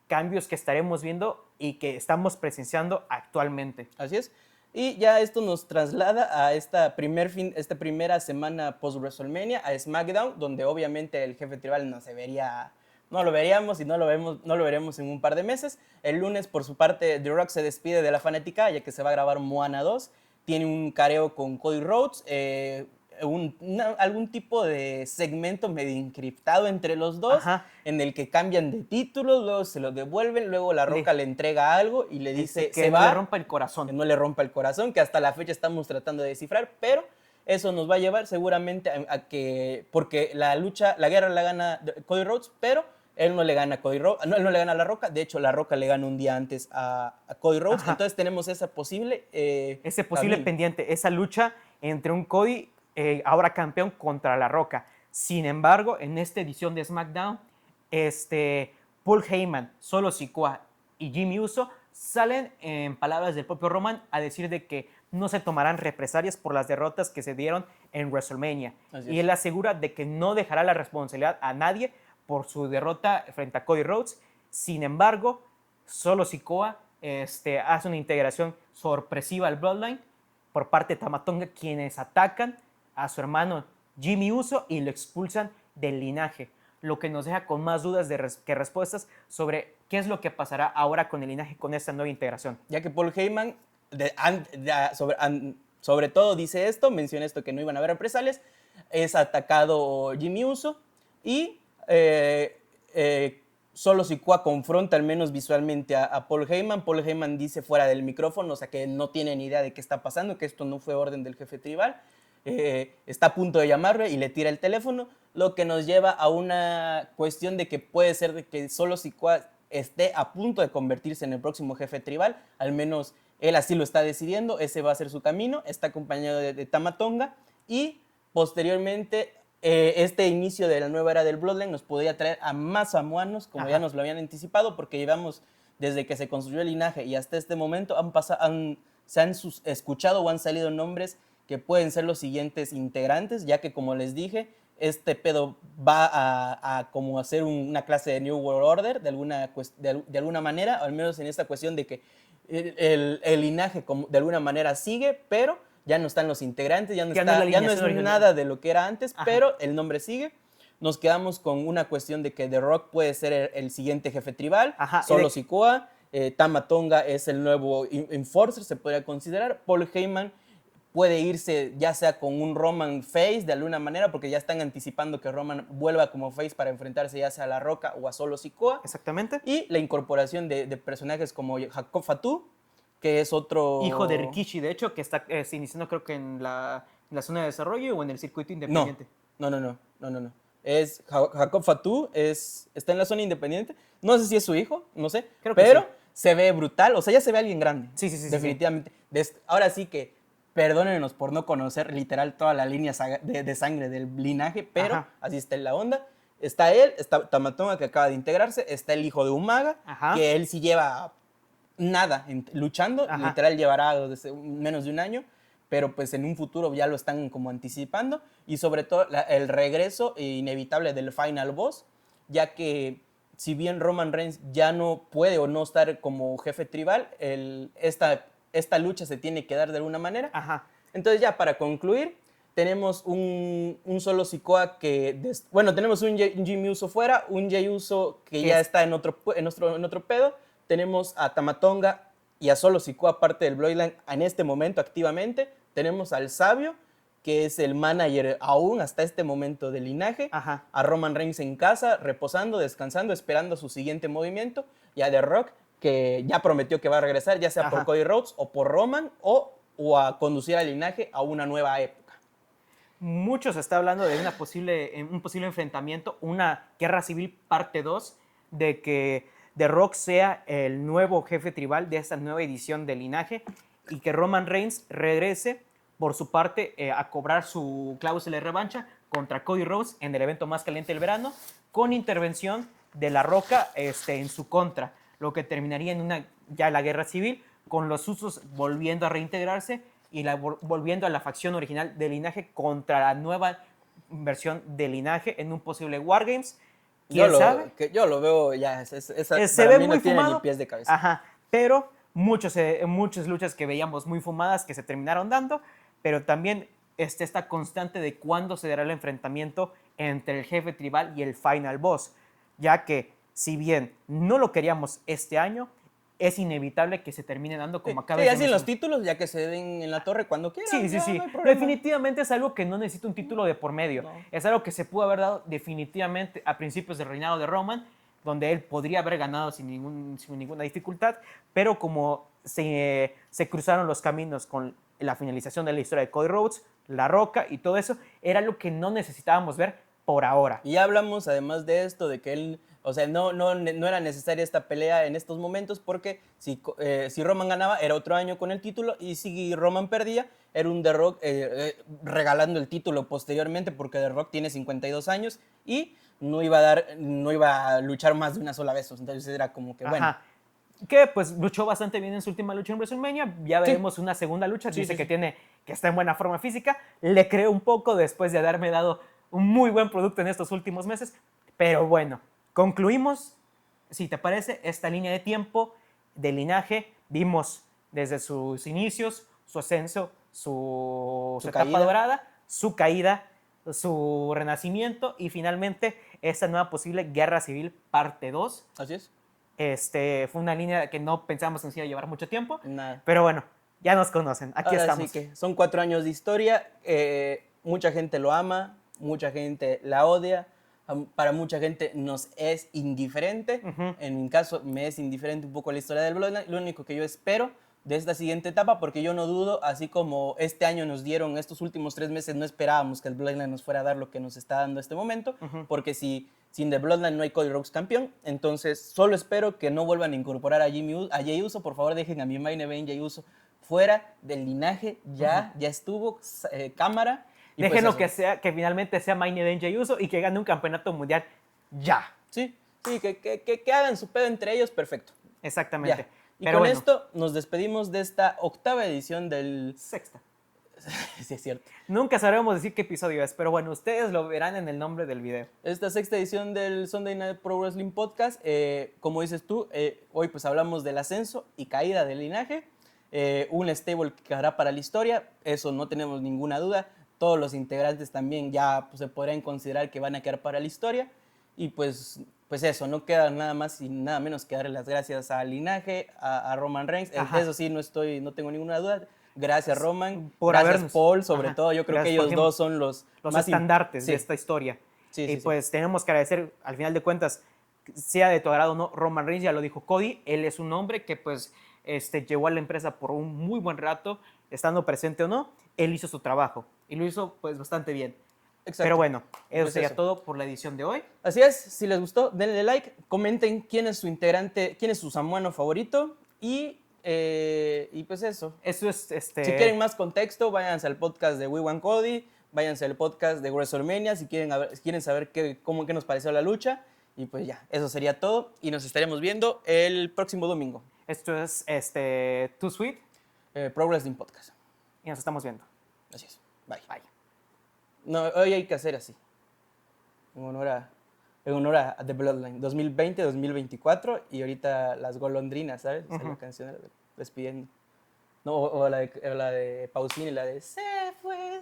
que estaremos viendo y que estamos presenciando actualmente. Así es. Y ya esto nos traslada a esta primera semana post-WrestleMania, a SmackDown, donde obviamente el jefe tribal no lo veríamos y no lo veremos en un par de meses. El lunes, por su parte, The Rock se despide de la fanática, ya que se va a grabar Moana 2. Tiene un careo con Cody Rhodes, algún tipo de segmento medio encriptado entre los dos, Ajá. en el que cambian de títulos, luego se lo devuelven, luego La Roca le entrega algo y le dice que no le rompa el corazón. Que no le rompa el corazón, que hasta la fecha estamos tratando de descifrar, pero eso nos va a llevar seguramente a que, porque la guerra la gana Cody Rhodes, pero él no le gana a Cody Rhodes, no, él no le gana a La Roca, de hecho La Roca le gana un día antes a Cody Rhodes. Ajá. Entonces tenemos ese posible pendiente, esa lucha entre un Cody ahora campeón contra La Roca. Sin embargo, en esta edición de SmackDown, Paul Heyman, Solo Sikoa y Jimmy Uso salen, en palabras del propio Roman, a decir de que no se tomarán represalias por las derrotas que se dieron en WrestleMania. Y él asegura de que no dejará la responsabilidad a nadie por su derrota frente a Cody Rhodes. Sin embargo, Solo Sikoa hace una integración sorpresiva al Bloodline por parte de Tama Tonga, quienes atacan a su hermano Jimmy Uso y lo expulsan del linaje, lo que nos deja con más dudas que respuestas sobre qué es lo que pasará ahora con el linaje, con esta nueva integración. Ya que Paul Heyman sobre todo dice esto, menciona esto, que no iban a haber represalias, es atacado Jimmy Uso y Solo Sikoa confronta al menos visualmente a Paul Heyman. Paul Heyman dice fuera del micrófono, o sea que no tiene ni idea de qué está pasando, que esto no fue orden del jefe tribal. Está a punto de llamarle y le tira el teléfono, lo que nos lleva a una cuestión de que puede ser de que Solo Sikoa esté a punto de convertirse en el próximo jefe tribal, al menos él así lo está decidiendo, ese va a ser su camino, está acompañado de Tama Tonga y posteriormente este inicio de la nueva era del Bloodline nos podría traer a más samoanos, como ya nos lo habían anticipado, porque llevamos desde que se construyó el linaje y hasta este momento se han escuchado o han salido nombres que pueden ser los siguientes integrantes, ya que como les dije, este pedo va a como hacer una clase de New World Order de alguna manera, al menos en esta cuestión de que el linaje de alguna manera sigue, pero ya no están los integrantes, ya no es nada de lo que era antes, pero el nombre sigue. Nos quedamos con una cuestión de que The Rock puede ser el siguiente jefe tribal, Solo Sikoa, Tama Tonga es el nuevo enforcer, se podría considerar. Paul Heyman puede irse ya sea con un Roman face de alguna manera, porque ya están anticipando que Roman vuelva como face para enfrentarse ya sea a La Roca o a Solo Sikoa. Exactamente. Y la incorporación de personajes como Jacob Fatu, que es otro... Hijo de Rikishi, de hecho, que está se iniciando creo que en la zona de desarrollo o en el circuito independiente. No. Es Jacob Fatou, está en la zona independiente. No sé si es su hijo, no sé. Creo que pero sí. se ve brutal. O sea, ya se ve alguien grande. Sí. Definitivamente. Ahora sí que, perdónenos por no conocer literal toda la línea de sangre del linaje, pero Ajá. así está en la onda. Está él, está Tamatonga, que acaba de integrarse. Está el hijo de Umaga, Ajá. que él sí lleva nada luchando. Ajá. Literal llevará menos de un año. Pero pues en un futuro ya lo están como anticipando. Y sobre todo el regreso inevitable del Final Boss, ya que si bien Roman Reigns ya no puede o no estar como jefe tribal, esta lucha se tiene que dar de alguna manera. Ajá. Entonces ya para concluir, tenemos un solo Sikoa que... tenemos un Jimmy Uso fuera, un Jey Uso que ya está en otro pedo. Tenemos a Tamatonga y a Solo Sikoa, parte del Bloodline, en este momento activamente. Tenemos al Sabio, que es el manager aún hasta este momento del linaje. Ajá. A Roman Reigns en casa, reposando, descansando, esperando su siguiente movimiento. Y a The Rock, que ya prometió que va a regresar, ya sea por Cody Rhodes o por Roman, o a conducir al linaje a una nueva época. Mucho se está hablando de un posible enfrentamiento, una guerra civil parte 2, de que The Rock sea el nuevo jefe tribal de esta nueva edición de linaje y que Roman Reigns regrese por su parte a cobrar su cláusula de revancha contra Cody Rhodes en el evento más caliente del verano, con intervención de La Roca en su contra, lo que terminaría en ya la guerra civil, con los Usos volviendo a reintegrarse y volviendo a la facción original de linaje contra la nueva versión de linaje en un posible Wargames. ¿Quién sabe? Yo lo veo ya. Se ve muy no tiene fumado. Ni pies de cabeza. Ajas, pero muchas luchas que veíamos muy fumadas que se terminaron dando, pero también esta constante de cuándo se dará el enfrentamiento entre el jefe tribal y el final boss, ya que si bien no lo queríamos este año, es inevitable que se termine dando como acaba de ser. Sí, así los títulos, ya que se den en la torre cuando quieran. Sí. No Definitivamente es algo que no necesita un título de por medio. No. Es algo que se pudo haber dado definitivamente a principios del reinado de Roman, donde él podría haber ganado sin ninguna dificultad, pero como se cruzaron los caminos con la finalización de la historia de Cody Rhodes, La Roca y todo eso, era lo que no necesitábamos ver por ahora. Y hablamos además de esto, de que él, o sea, no era necesaria esta pelea en estos momentos, porque si Roman ganaba era otro año con el título, y si Roman perdía era un The Rock regalando el título posteriormente, porque The Rock tiene 52 años y no iba a luchar más de una sola vez. Entonces era como que, bueno. Que pues luchó bastante bien en su última lucha en WrestleMania. Ya veremos una segunda lucha. Dice que está en buena forma física. Le creo un poco después de haberme dado un muy buen producto en estos últimos meses. Pero bueno, concluimos, si te parece, esta línea de tiempo de linaje. Vimos desde sus inicios, su ascenso, su etapa dorada, su caída, su renacimiento y finalmente esta nueva posible guerra civil parte 2. Así es. Fue una línea que no pensábamos que nos iba a llevar mucho tiempo. Nada. Pero bueno, ya nos conocen. Aquí estamos. Así que son 4 años de historia. Mucha gente lo ama, mucha gente la odia. Para mucha gente nos es indiferente. En mi caso, me es indiferente un poco la historia del Bloodline. Lo único que yo espero de esta siguiente etapa, porque yo no dudo, así como este año nos dieron, estos últimos 3 meses no esperábamos que el Bloodline nos fuera a dar lo que nos está dando este momento, porque sin The Bloodline no hay Cody Rhodes campeón. Entonces solo espero que no vuelvan a incorporar a Jey Uso. Por favor, dejen a mi main event Jey Uso fuera del linaje. Ya estuvo, cámara. Déjenlo pues que finalmente sea main event Jey Uso y que gane un campeonato mundial ya. Sí, que hagan su pedo entre ellos, perfecto. Exactamente. Ya. Y con esto nos despedimos de esta 8ª edición del... 6ª. Sí, es cierto. Nunca sabremos decir qué episodio es, pero bueno, ustedes lo verán en el nombre del video. Esta 6ª edición del Sunday Night Pro Wrestling Podcast. Como dices tú, hoy pues hablamos del ascenso y caída del linaje. Un stable que quedará para la historia, eso no tenemos ninguna duda. Todos los integrantes también ya pues, se podrían considerar que van a quedar para la historia. Y pues eso, no queda nada más y nada menos que darle las gracias al linaje, a Roman Reigns. Eso sí, no tengo ninguna duda. Gracias, Roman. Gracias, Paul, sobre todo. Yo creo que ellos dos son los más estandartes de esta historia. Y pues tenemos que agradecer, al final de cuentas, sea de tu agrado o no, Roman Reigns, ya lo dijo Cody, él es un hombre que pues llevó a la empresa por un muy buen rato, estando presente o no, él hizo su trabajo y lo hizo pues bastante bien. Exacto. Pero bueno, eso Pues sería eso. todo por la edición de hoy. Así es, si les gustó, denle like, comenten quién es su integrante, quién es su samuano favorito y pues eso. Eso es Si quieren más contexto, váyanse al podcast de We Want Cody, váyanse al podcast de WrestleMania si quieren saber qué nos pareció la lucha. Y pues ya, eso sería todo y nos estaremos viendo el próximo domingo. Esto es Too Sweet Pro Wrestling Podcast. y nos estamos viendo. Así es. Bye. Bye. No, hoy hay que hacer así. En honor a The Bloodline. 2020-2024 y ahorita las golondrinas, ¿sabes? O sea, la canción de despidiendo. No, o la de Pausini, la de se fue.